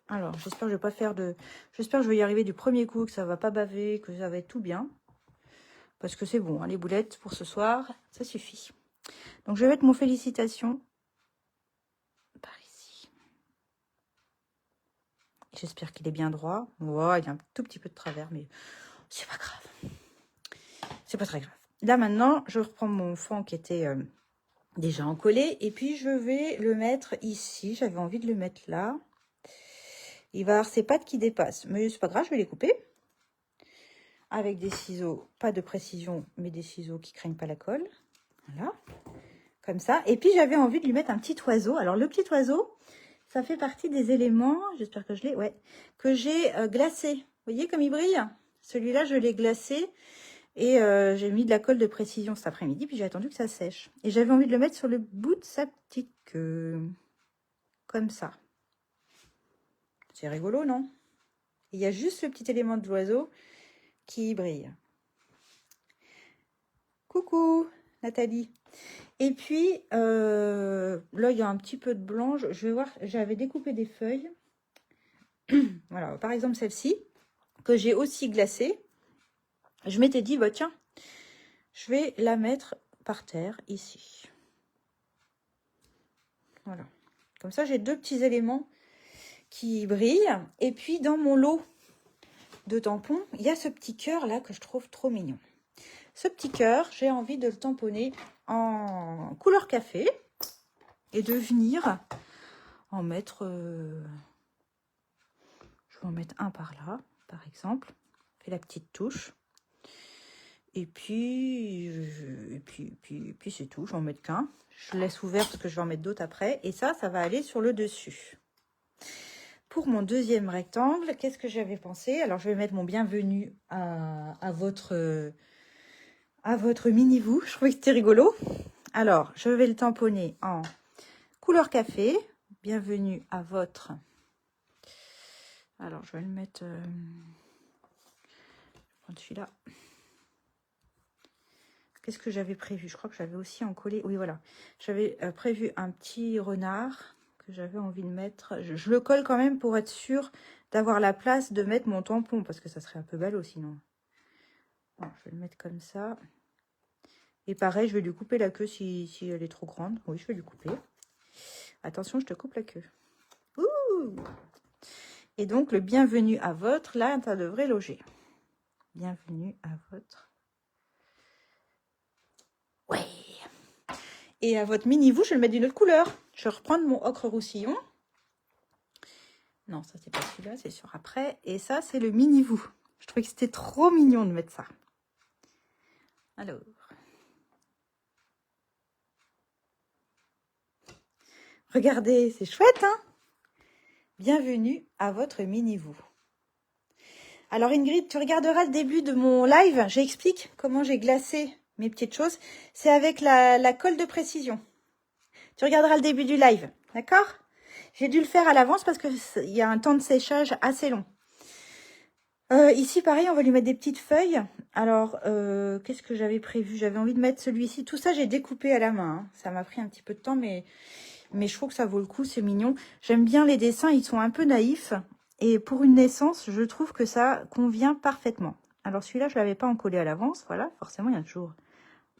Alors, j'espère que je vais pas faire de... J'espère que je vais y arriver du premier coup, que ça va pas baver, que ça va être tout bien. Parce que c'est bon, hein, les boulettes pour ce soir, ça suffit. Donc, je vais mettre mon félicitation par ici. J'espère qu'il est bien droit. Ouais, il y a un tout petit peu de travers, mais c'est pas grave. C'est pas très grave. Là, maintenant, je reprends mon fond qui était déjà encollé. Et puis, je vais le mettre ici. J'avais envie de le mettre là. Il va avoir ses pattes qui dépassent. Mais c'est pas grave, je vais les couper. Avec des ciseaux, pas de précision, mais des ciseaux qui craignent pas la colle. Voilà, comme ça. Et puis, j'avais envie de lui mettre un petit oiseau. Alors, le petit oiseau, ça fait partie des éléments, j'espère que je l'ai, ouais, que j'ai glacé. Vous voyez comme il brille? Celui-là, je l'ai glacé et j'ai mis de la colle de précision cet après-midi, puis j'ai attendu que ça sèche. Et j'avais envie de le mettre sur le bout de sa petite queue, comme ça. C'est rigolo, non? Il y a juste le petit élément de l'oiseau qui brille. Coucou, Nathalie. Et puis, là, il y a un petit peu de blanc. Je vais voir, j'avais découpé des feuilles. Voilà, par exemple celle-ci, que j'ai aussi glacée. Je m'étais dit, bah tiens, je vais la mettre par terre, ici. Voilà. Comme ça, j'ai deux petits éléments qui brillent. Et puis, dans mon lot de tampons, il y a ce petit cœur là que je trouve trop mignon. Ce petit cœur, j'ai envie de le tamponner en couleur café et de venir en mettre... je vais en mettre un par là, par exemple. Fais la petite touche. Et puis c'est tout. Je vais en mettre qu'un. Je laisse ouvert parce que je vais en mettre d'autres après. Et ça va aller sur le dessus. Pour mon deuxième rectangle, qu'est-ce que j'avais pensé? Alors, je vais mettre mon bienvenue à votre mini-vous. Je trouvais que c'était rigolo. Alors, je vais le tamponner en couleur café. Bienvenue à votre... Alors, je vais le mettre... je vais prendre celui-là. Qu'est-ce que j'avais prévu? Je crois que j'avais aussi en collé... Oui, voilà. J'avais prévu un petit renard que j'avais envie de mettre. Je le colle quand même pour être sûr d'avoir la place de mettre mon tampon, parce que ça serait un peu ballot sinon. Bon, je vais le mettre comme ça. Et pareil, je vais lui couper la queue si elle est trop grande. Oui, je vais lui couper. Attention, je te coupe la queue. Ouh! Et donc, le bienvenue à votre, là, ça devrait loger. Bienvenue à votre. Ouais. Et à votre mini-vous, je vais le mettre d'une autre couleur. Je vais reprendre mon ocre roussillon. Non, ça, c'est pas celui-là, c'est sur après. Et ça, c'est le mini-vous. Je trouvais que c'était trop mignon de mettre ça. Alors. Regardez, c'est chouette, hein? Bienvenue à votre mini-vous. Alors Ingrid, tu regarderas le début de mon live. J'explique comment j'ai glacé mes petites choses. C'est avec la colle de précision. Tu regarderas le début du live, d'accord? J'ai dû le faire à l'avance parce qu'il y a un temps de séchage assez long. Ici, pareil, on va lui mettre des petites feuilles. Alors, qu'est-ce que j'avais prévu? J'avais envie de mettre celui-ci. Tout ça, j'ai découpé à la main. Hein. Ça m'a pris un petit peu de temps, mais je trouve que ça vaut le coup. C'est mignon. J'aime bien les dessins. Ils sont un peu naïfs. Et pour une naissance, je trouve que ça convient parfaitement. Alors, celui-là, je ne l'avais pas encollé à l'avance. Voilà, forcément, il y a toujours...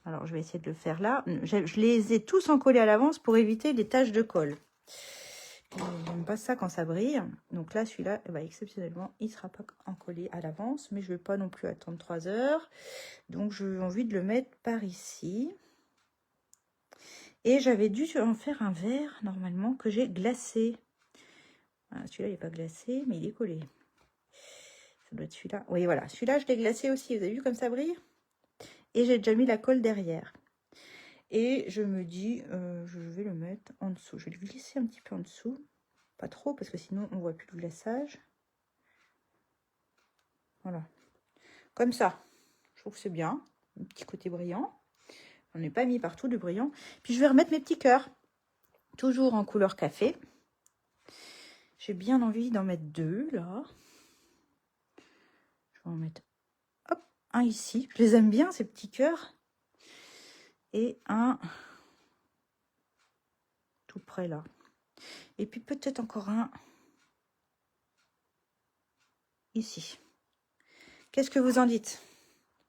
Alors, je vais essayer de le faire là. Je les ai tous encollés à l'avance pour éviter les taches de colle. J'aime pas ça quand ça brille. Donc là, celui-là, eh ben, exceptionnellement, il ne sera pas encollé à l'avance. Mais je ne vais pas non plus attendre 3 heures. Donc, j'ai envie de le mettre par ici. Et j'avais dû en faire un verre, normalement, que j'ai glacé. Voilà, celui-là, il n'est pas glacé, mais il est collé. Ça doit être celui-là. Oui, voilà. Celui-là, je l'ai glacé aussi. Vous avez vu comme ça brille? Et j'ai déjà mis la colle derrière. Et je me dis, je vais le mettre en dessous. Je vais le glisser un petit peu en dessous. Pas trop, parce que sinon, on ne voit plus le glaçage. Voilà. Comme ça. Je trouve que c'est bien. Un petit côté brillant. On n'est pas mis partout du brillant. Puis, je vais remettre mes petits cœurs. Toujours en couleur café. J'ai bien envie d'en mettre 2, là. Je vais en mettre, hop, un ici. Je les aime bien, ces petits cœurs. Et un tout près, là. Et puis, peut-être encore un ici. Qu'est-ce que vous en dites?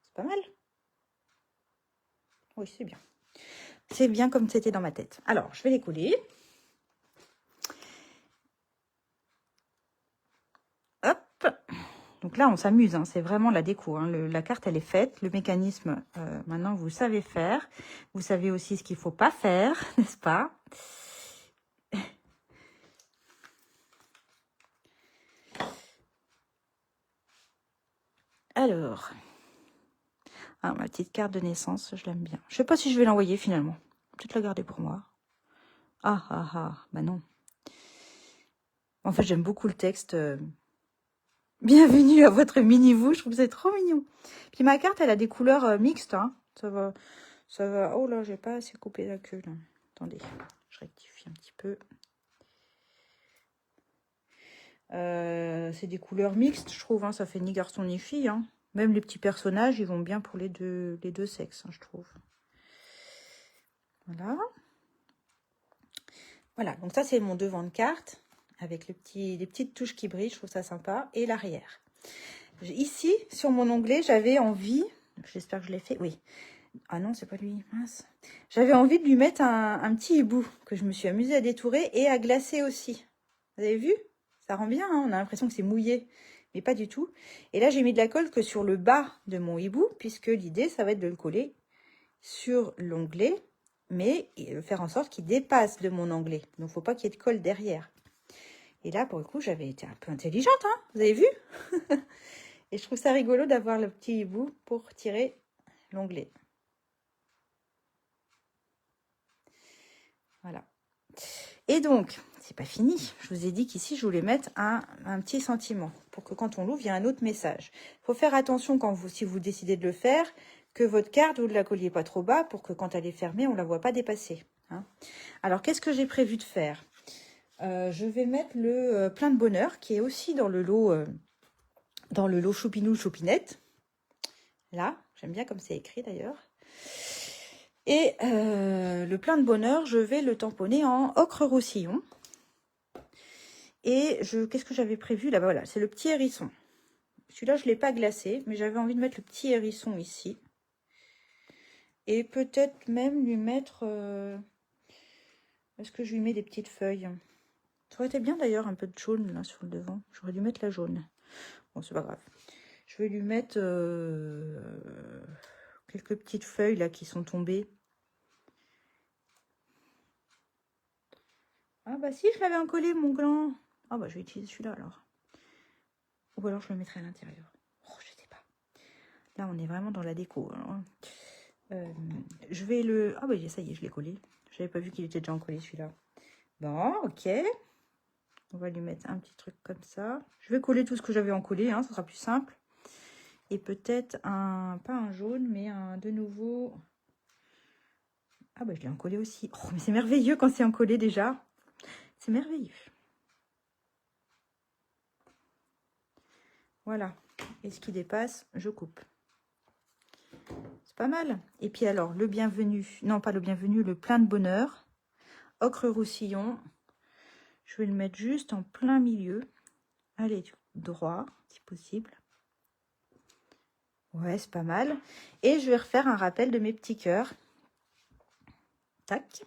C'est pas mal? Oui, c'est bien. C'est bien comme c'était dans ma tête. Alors, je vais les coller. Hop. Donc là, on s'amuse. Hein. C'est vraiment la déco. Hein. La carte, elle est faite. Le mécanisme, maintenant, vous savez faire. Vous savez aussi ce qu'il ne faut pas faire, n'est-ce pas? Alors, Ah, ma petite carte de naissance, je l'aime bien. Je sais pas si je vais l'envoyer finalement. Peut-être la garder pour moi. Ah, ah, ah, bah non. En fait, j'aime beaucoup le texte. Bienvenue à votre mini-vous, je trouve que c'est trop mignon. Puis ma carte, elle a des couleurs mixtes. Hein. Ça va. Oh là, j'ai pas assez coupé la queue. Là. Attendez, je rectifie un petit peu. C'est des couleurs mixtes, je trouve. Hein. Ça fait ni garçon ni fille. Hein. Même les petits personnages, ils vont bien pour les deux sexes, hein, je trouve. Voilà. Voilà, donc ça, c'est mon devant de carte. Avec les petites touches qui brillent, je trouve ça sympa. Et l'arrière. Ici, sur mon onglet, j'avais envie... J'espère que je l'ai fait. Oui. Ah non, c'est pas lui. Mince. J'avais envie de lui mettre un petit hibou que je me suis amusée à détourer et à glacer aussi. Vous avez vu? Ça rend bien, hein, on a l'impression que c'est mouillé, mais pas du tout. Et là, j'ai mis de la colle que sur le bas de mon hibou, puisque l'idée, ça va être de le coller sur l'onglet, mais faire en sorte qu'il dépasse de mon onglet. Donc, il ne faut pas qu'il y ait de colle derrière. Et là, pour le coup, j'avais été un peu intelligente, hein, vous avez vu? Et je trouve ça rigolo d'avoir le petit hibou pour tirer l'onglet. Voilà. Et donc, c'est pas fini. Je vous ai dit qu'ici, je voulais mettre un petit sentiment pour que quand on l'ouvre, il y ait un autre message. Il faut faire attention si vous décidez de le faire, que votre carte, vous ne la colliez pas trop bas pour que quand elle est fermée, on ne la voit pas dépasser. Hein. Alors, qu'est-ce que j'ai prévu de faire? Je vais mettre le plein de bonheur qui est aussi dans le lot Choupinou Choupinette. Là, j'aime bien comme c'est écrit d'ailleurs. Et le plein de bonheur, je vais le tamponner en ocre roussillon. Et qu'est-ce que j'avais prévu là-bas? Voilà, c'est le petit hérisson. Celui-là, je ne l'ai pas glacé, mais j'avais envie de mettre le petit hérisson ici. Et peut-être même lui mettre... Est-ce que je lui mets des petites feuilles? Ça aurait été bien d'ailleurs, un peu de jaune là sur le devant. J'aurais dû mettre la jaune. Bon, c'est pas grave. Je vais lui mettre quelques petites feuilles là qui sont tombées. Ah bah si, je l'avais encollé mon gland. Ah bah je vais utiliser celui-là alors. Ou alors je le mettrai à l'intérieur. Oh, je sais pas. Là, on est vraiment dans la déco. Hein. Je vais le... Ah bah ça y est, je l'ai collé. Je n'avais pas vu qu'il était déjà encollé celui-là. Bon, ok. On va lui mettre un petit truc comme ça. Je vais coller tout ce que j'avais encollé, hein, ça sera plus simple. Et peut-être pas un jaune, mais de nouveau... Ah bah je l'ai encollé aussi. Oh, mais c'est merveilleux quand c'est encollé déjà. C'est merveilleux. Voilà. Et ce qui dépasse, je coupe. C'est pas mal. Et puis alors, le bienvenu. Non, pas le bienvenu, le plein de bonheur. Ocre roussillon. Je vais le mettre juste en plein milieu. Allez, droit, si possible. Ouais, c'est pas mal. Et je vais refaire un rappel de mes petits cœurs. Tac.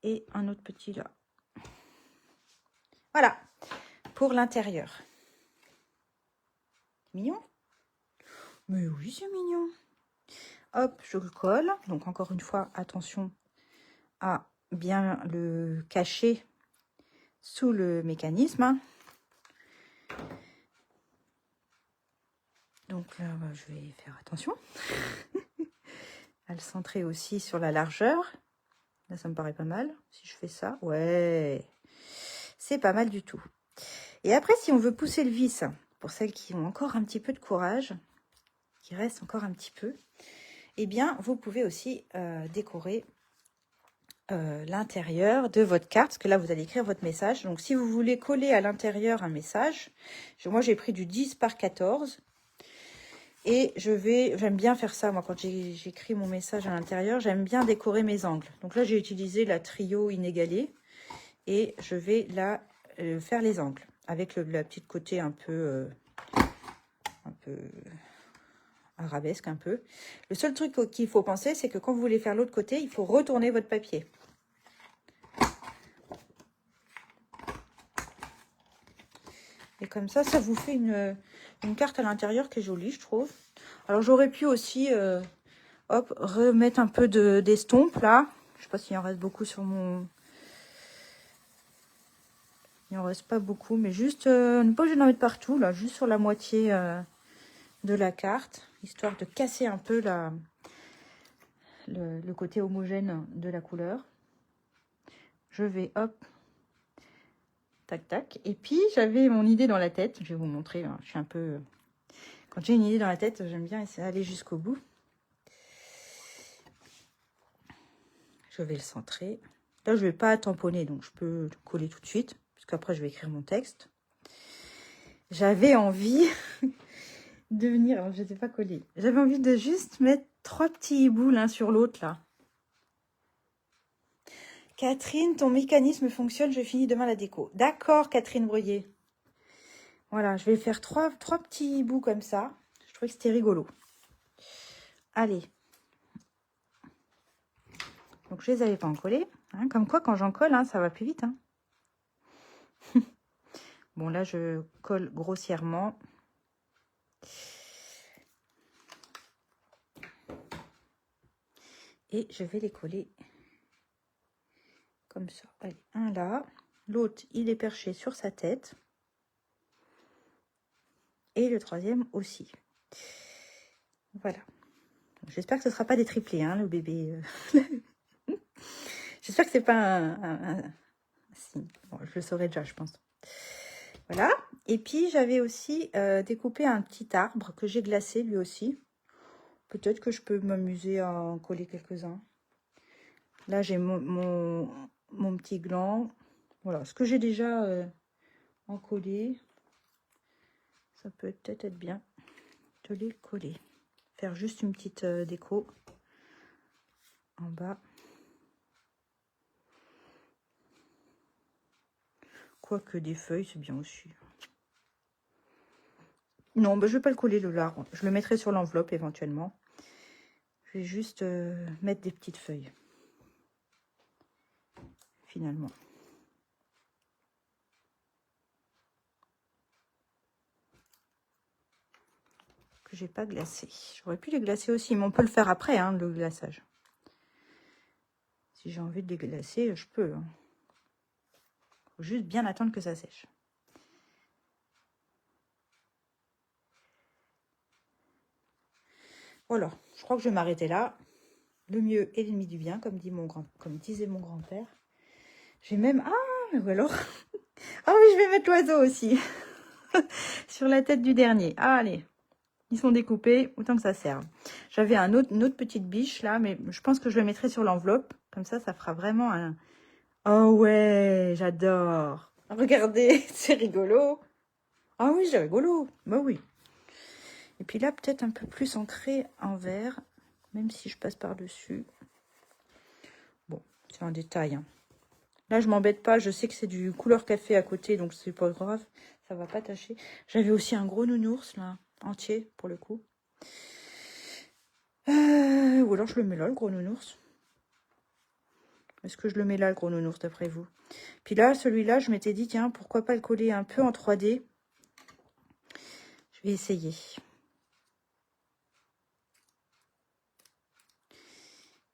Et un autre petit là. Voilà. Pour l'intérieur. Mignon? Mais oui, c'est mignon. Hop, je le colle. Donc, encore une fois, attention à bien le cacher sous le mécanisme. Hein. Donc là, je vais faire attention. À le centrer aussi sur la largeur. Là, ça me paraît pas mal. Si je fais ça, ouais. C'est pas mal du tout. Et après, si on veut pousser le vis, pour celles qui ont encore un petit peu de courage, qui reste encore un petit peu, eh bien, vous pouvez aussi décorer l'intérieur de votre carte, parce que là, vous allez écrire votre message. Donc, si vous voulez coller à l'intérieur un message, moi, j'ai pris du 10 par 14. Et j'aime bien faire ça, moi, quand j'écris mon message à l'intérieur, j'aime bien décorer mes angles. Donc là, j'ai utilisé la trio inégalée et je vais là faire les angles avec la petite côté un peu arabesque un peu. Le seul truc qu'il faut penser, c'est que quand vous voulez faire l'autre côté, il faut retourner votre papier. Et comme ça vous fait une carte à l'intérieur qui est jolie, je trouve. Alors, j'aurais pu aussi, hop, remettre un peu d'estompes, là. Je sais pas s'il en reste beaucoup sur mon... Il en reste pas beaucoup, mais juste, ne pas obligé d'en mettre partout, là, juste sur la moitié de la carte, histoire de casser un peu le côté homogène de la couleur. Je vais, hop, tac, tac. Et puis, j'avais mon idée dans la tête. Je vais vous montrer, hein, je suis un peu... Quand j'ai une idée dans la tête, j'aime bien essayer d'aller jusqu'au bout. Je vais le centrer. Là, je ne vais pas tamponner, donc je peux le coller tout de suite, puisqu'après, je vais écrire mon texte. J'avais envie de venir... Alors, je ne sais pas coller. J'avais envie de juste mettre 3 petits hiboux l'un sur l'autre, là. Catherine, ton mécanisme fonctionne, je finis demain la déco. D'accord, Catherine Breuillet. Voilà, je vais faire trois petits bouts comme ça. Je trouvais que c'était rigolo. Allez. Donc, je les avais pas encollés. Hein, comme quoi, quand j'en colle, hein, ça va plus vite. Hein. Bon, là, je colle grossièrement. Et je vais les coller comme ça. Allez, un là. L'autre, il est perché sur sa tête. Et le troisième aussi. Voilà. J'espère que ce ne sera pas des triplés, hein, le bébé. J'espère que c'est pas un signe. Bon, je le saurai déjà, je pense. Voilà. Et puis, j'avais aussi découpé un petit arbre que j'ai glacé, lui aussi. Peut-être que je peux m'amuser à en coller quelques-uns. Là, j'ai mon petit gland. Voilà, ce que j'ai déjà encollé. Ça peut peut-être être bien de les coller. Faire juste une petite déco en bas. Quoique des feuilles, c'est bien aussi. Non, bah, je ne vais pas le coller le large. Je le mettrai sur l'enveloppe éventuellement. Je vais juste mettre des petites feuilles. Finalement. Que j'ai pas glacé. J'aurais pu les glacer aussi, mais on peut le faire après, hein, le glaçage. Si j'ai envie de les glacer, je peux. Hein. Faut juste bien attendre que ça sèche. Voilà, je crois que je vais m'arrêter là. Le mieux est l'ennemi du bien, comme disait mon grand-père. J'ai même... Ah, ou alors... Ah oui, je vais mettre l'oiseau aussi. Sur la tête du dernier. Ah, allez. Ils sont découpés, autant que ça serve. J'avais une autre petite biche là, mais je pense que je le mettrai sur l'enveloppe. Comme ça fera vraiment un... Oh ouais, j'adore. Regardez, c'est rigolo. Ah oui, c'est rigolo. Bah oui. Et puis là, peut-être un peu plus ancré en vert, même si je passe par-dessus. Bon, c'est un détail. Hein. Là, je m'embête pas. Je sais que c'est du couleur café à côté, donc c'est pas grave. Ça va pas tâcher. J'avais aussi un gros nounours là, entier pour le coup. Ou alors je le mets là, le gros nounours. Est-ce que je le mets là, le gros nounours, d'après vous? Puis là, celui-là, je m'étais dit, tiens, pourquoi pas le coller un peu en 3D. Je vais essayer.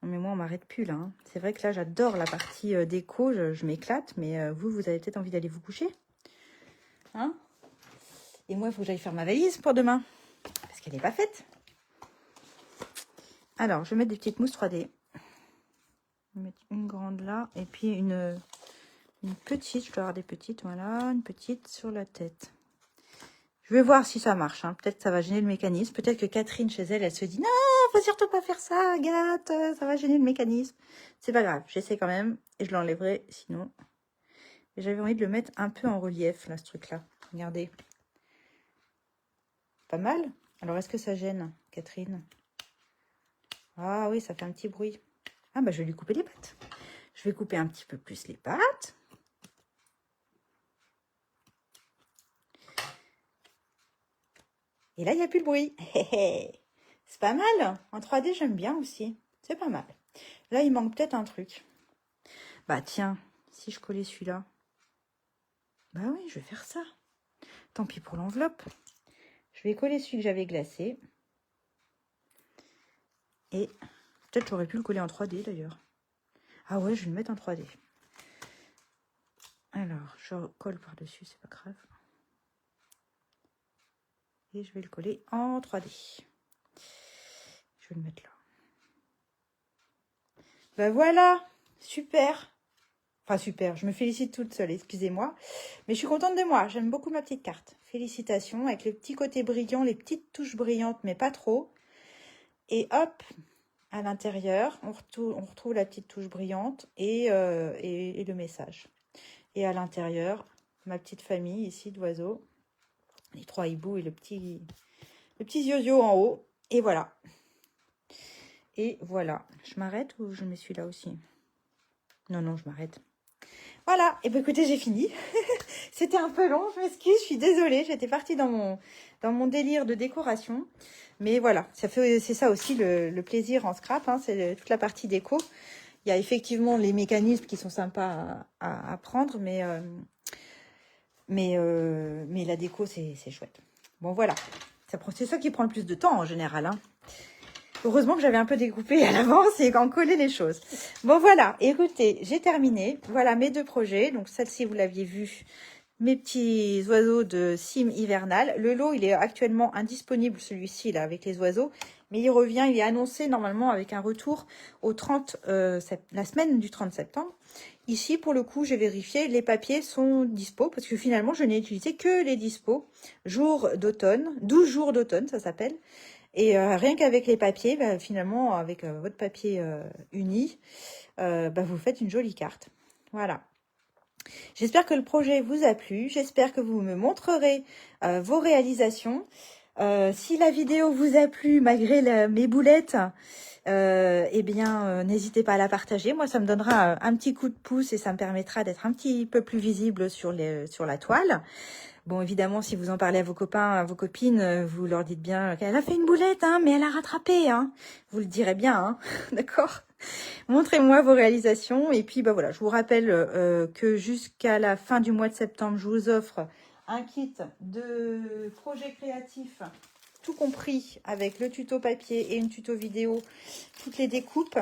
Non, mais moi, on m'arrête plus, là. Hein. C'est vrai que là, j'adore la partie déco. Je m'éclate. Mais vous avez peut-être envie d'aller vous coucher. Hein? Et moi, il faut que j'aille faire ma valise pour demain. Parce qu'elle n'est pas faite. Alors, je vais mettre des petites mousses 3D. Je vais mettre une grande là. Et puis une petite. Je dois avoir des petites. Voilà, une petite sur la tête. Je vais voir si ça marche. Hein. Peut-être que ça va gêner le mécanisme. Peut-être que Catherine, chez elle, elle se dit « Non, faut surtout pas faire ça, Agathe. Ça va gêner le mécanisme. » C'est pas grave. J'essaie quand même. Et je l'enlèverai sinon. Et j'avais envie de le mettre un peu en relief, là, ce truc-là. Regardez. Pas mal. Alors, est-ce que ça gêne, Catherine? Ah oui, ça fait un petit bruit. Ah bah, je vais lui couper les pattes. Je vais couper un petit peu plus les pattes. Et là, il n'y a plus le bruit. C'est pas mal. En 3D, j'aime bien aussi. C'est pas mal. Là, il manque peut-être un truc. Bah tiens, si je collais celui-là. Bah oui, je vais faire ça. Tant pis pour l'enveloppe. Je vais coller celui que j'avais glacé. Et peut-être j'aurais pu le coller en 3D d'ailleurs. Ah ouais, je vais le mettre en 3D. Alors, je colle par-dessus, c'est pas grave. Et je vais le coller en 3D. Je vais le mettre là. Ben voilà, super. Enfin super, je me félicite toute seule, excusez-moi. Mais je suis contente de moi, j'aime beaucoup ma petite carte. Félicitations, avec le petit côté brillant, les petites touches brillantes, mais pas trop. Et hop, à l'intérieur, on retrouve la petite touche brillante et le message. Et à l'intérieur, ma petite famille ici d'oiseaux. Les 3 hiboux et le petit yo-yo en haut. Et voilà. Et voilà. Je m'arrête ou je me suis là aussi? Non, non, je m'arrête. Voilà. Et bien écoutez, j'ai fini. C'était un peu long, je m'excuse, je suis désolée. J'étais partie dans mon délire de décoration. Mais voilà, c'est ça aussi le plaisir en scrap. Hein, c'est toute la partie déco. Il y a effectivement les mécanismes qui sont sympas à prendre, mais la déco, c'est chouette. Bon, voilà. C'est ça qui prend le plus de temps en général. Hein. Heureusement que j'avais un peu découpé à l'avance et qu'on collait les choses. Bon, voilà. Écoutez, j'ai terminé. Voilà mes 2 projets. Donc, celle-ci, vous l'aviez vu, mes petits oiseaux de cime hivernale. Le lot, il est actuellement indisponible, celui-ci, là, avec les oiseaux. Mais il revient, il est annoncé normalement avec un retour au la semaine du 30 septembre. Ici, pour le coup, j'ai vérifié, les papiers sont dispo parce que finalement, je n'ai utilisé que les dispos. Jours d'automne, 12 jours d'automne, ça s'appelle. Et rien qu'avec les papiers, bah, finalement, avec votre papier uni, bah, vous faites une jolie carte. Voilà. J'espère que le projet vous a plu. J'espère que vous me montrerez vos réalisations. Si la vidéo vous a plu, malgré mes boulettes, eh bien, n'hésitez pas à la partager. Moi, ça me donnera un petit coup de pouce et ça me permettra d'être un petit peu plus visible sur la toile. Bon, évidemment, si vous en parlez à vos copains, à vos copines, vous leur dites bien qu'elle a fait une boulette, hein, mais elle a rattrapé. Hein. Vous le direz bien, hein, d'accord? Montrez-moi vos réalisations. Et puis, bah voilà, je vous rappelle que jusqu'à la fin du mois de septembre, je vous offre un kit de projets créatifs, tout compris avec le tuto papier et une tuto vidéo, toutes les découpes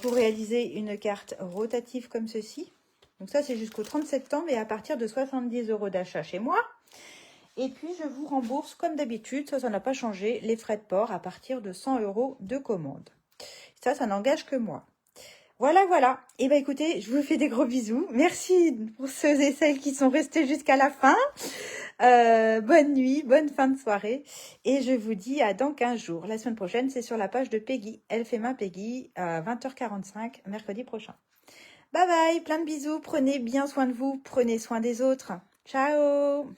pour réaliser une carte rotative comme ceci. Donc ça, c'est jusqu'au 30 septembre et à partir de 70 € d'achat chez moi. Et puis, je vous rembourse comme d'habitude, ça n'a pas changé, les frais de port à partir de 100 € de commande. Ça n'engage que moi. Voilà, voilà. Et bien, écoutez, je vous fais des gros bisous. Merci pour ceux et celles qui sont restés jusqu'à la fin. Bonne nuit, bonne fin de soirée. Et je vous dis à dans 15 jours. La semaine prochaine, c'est sur la page de Peggy. Elle fait main Peggy à 20h45, mercredi prochain. Bye bye, plein de bisous. Prenez bien soin de vous. Prenez soin des autres. Ciao!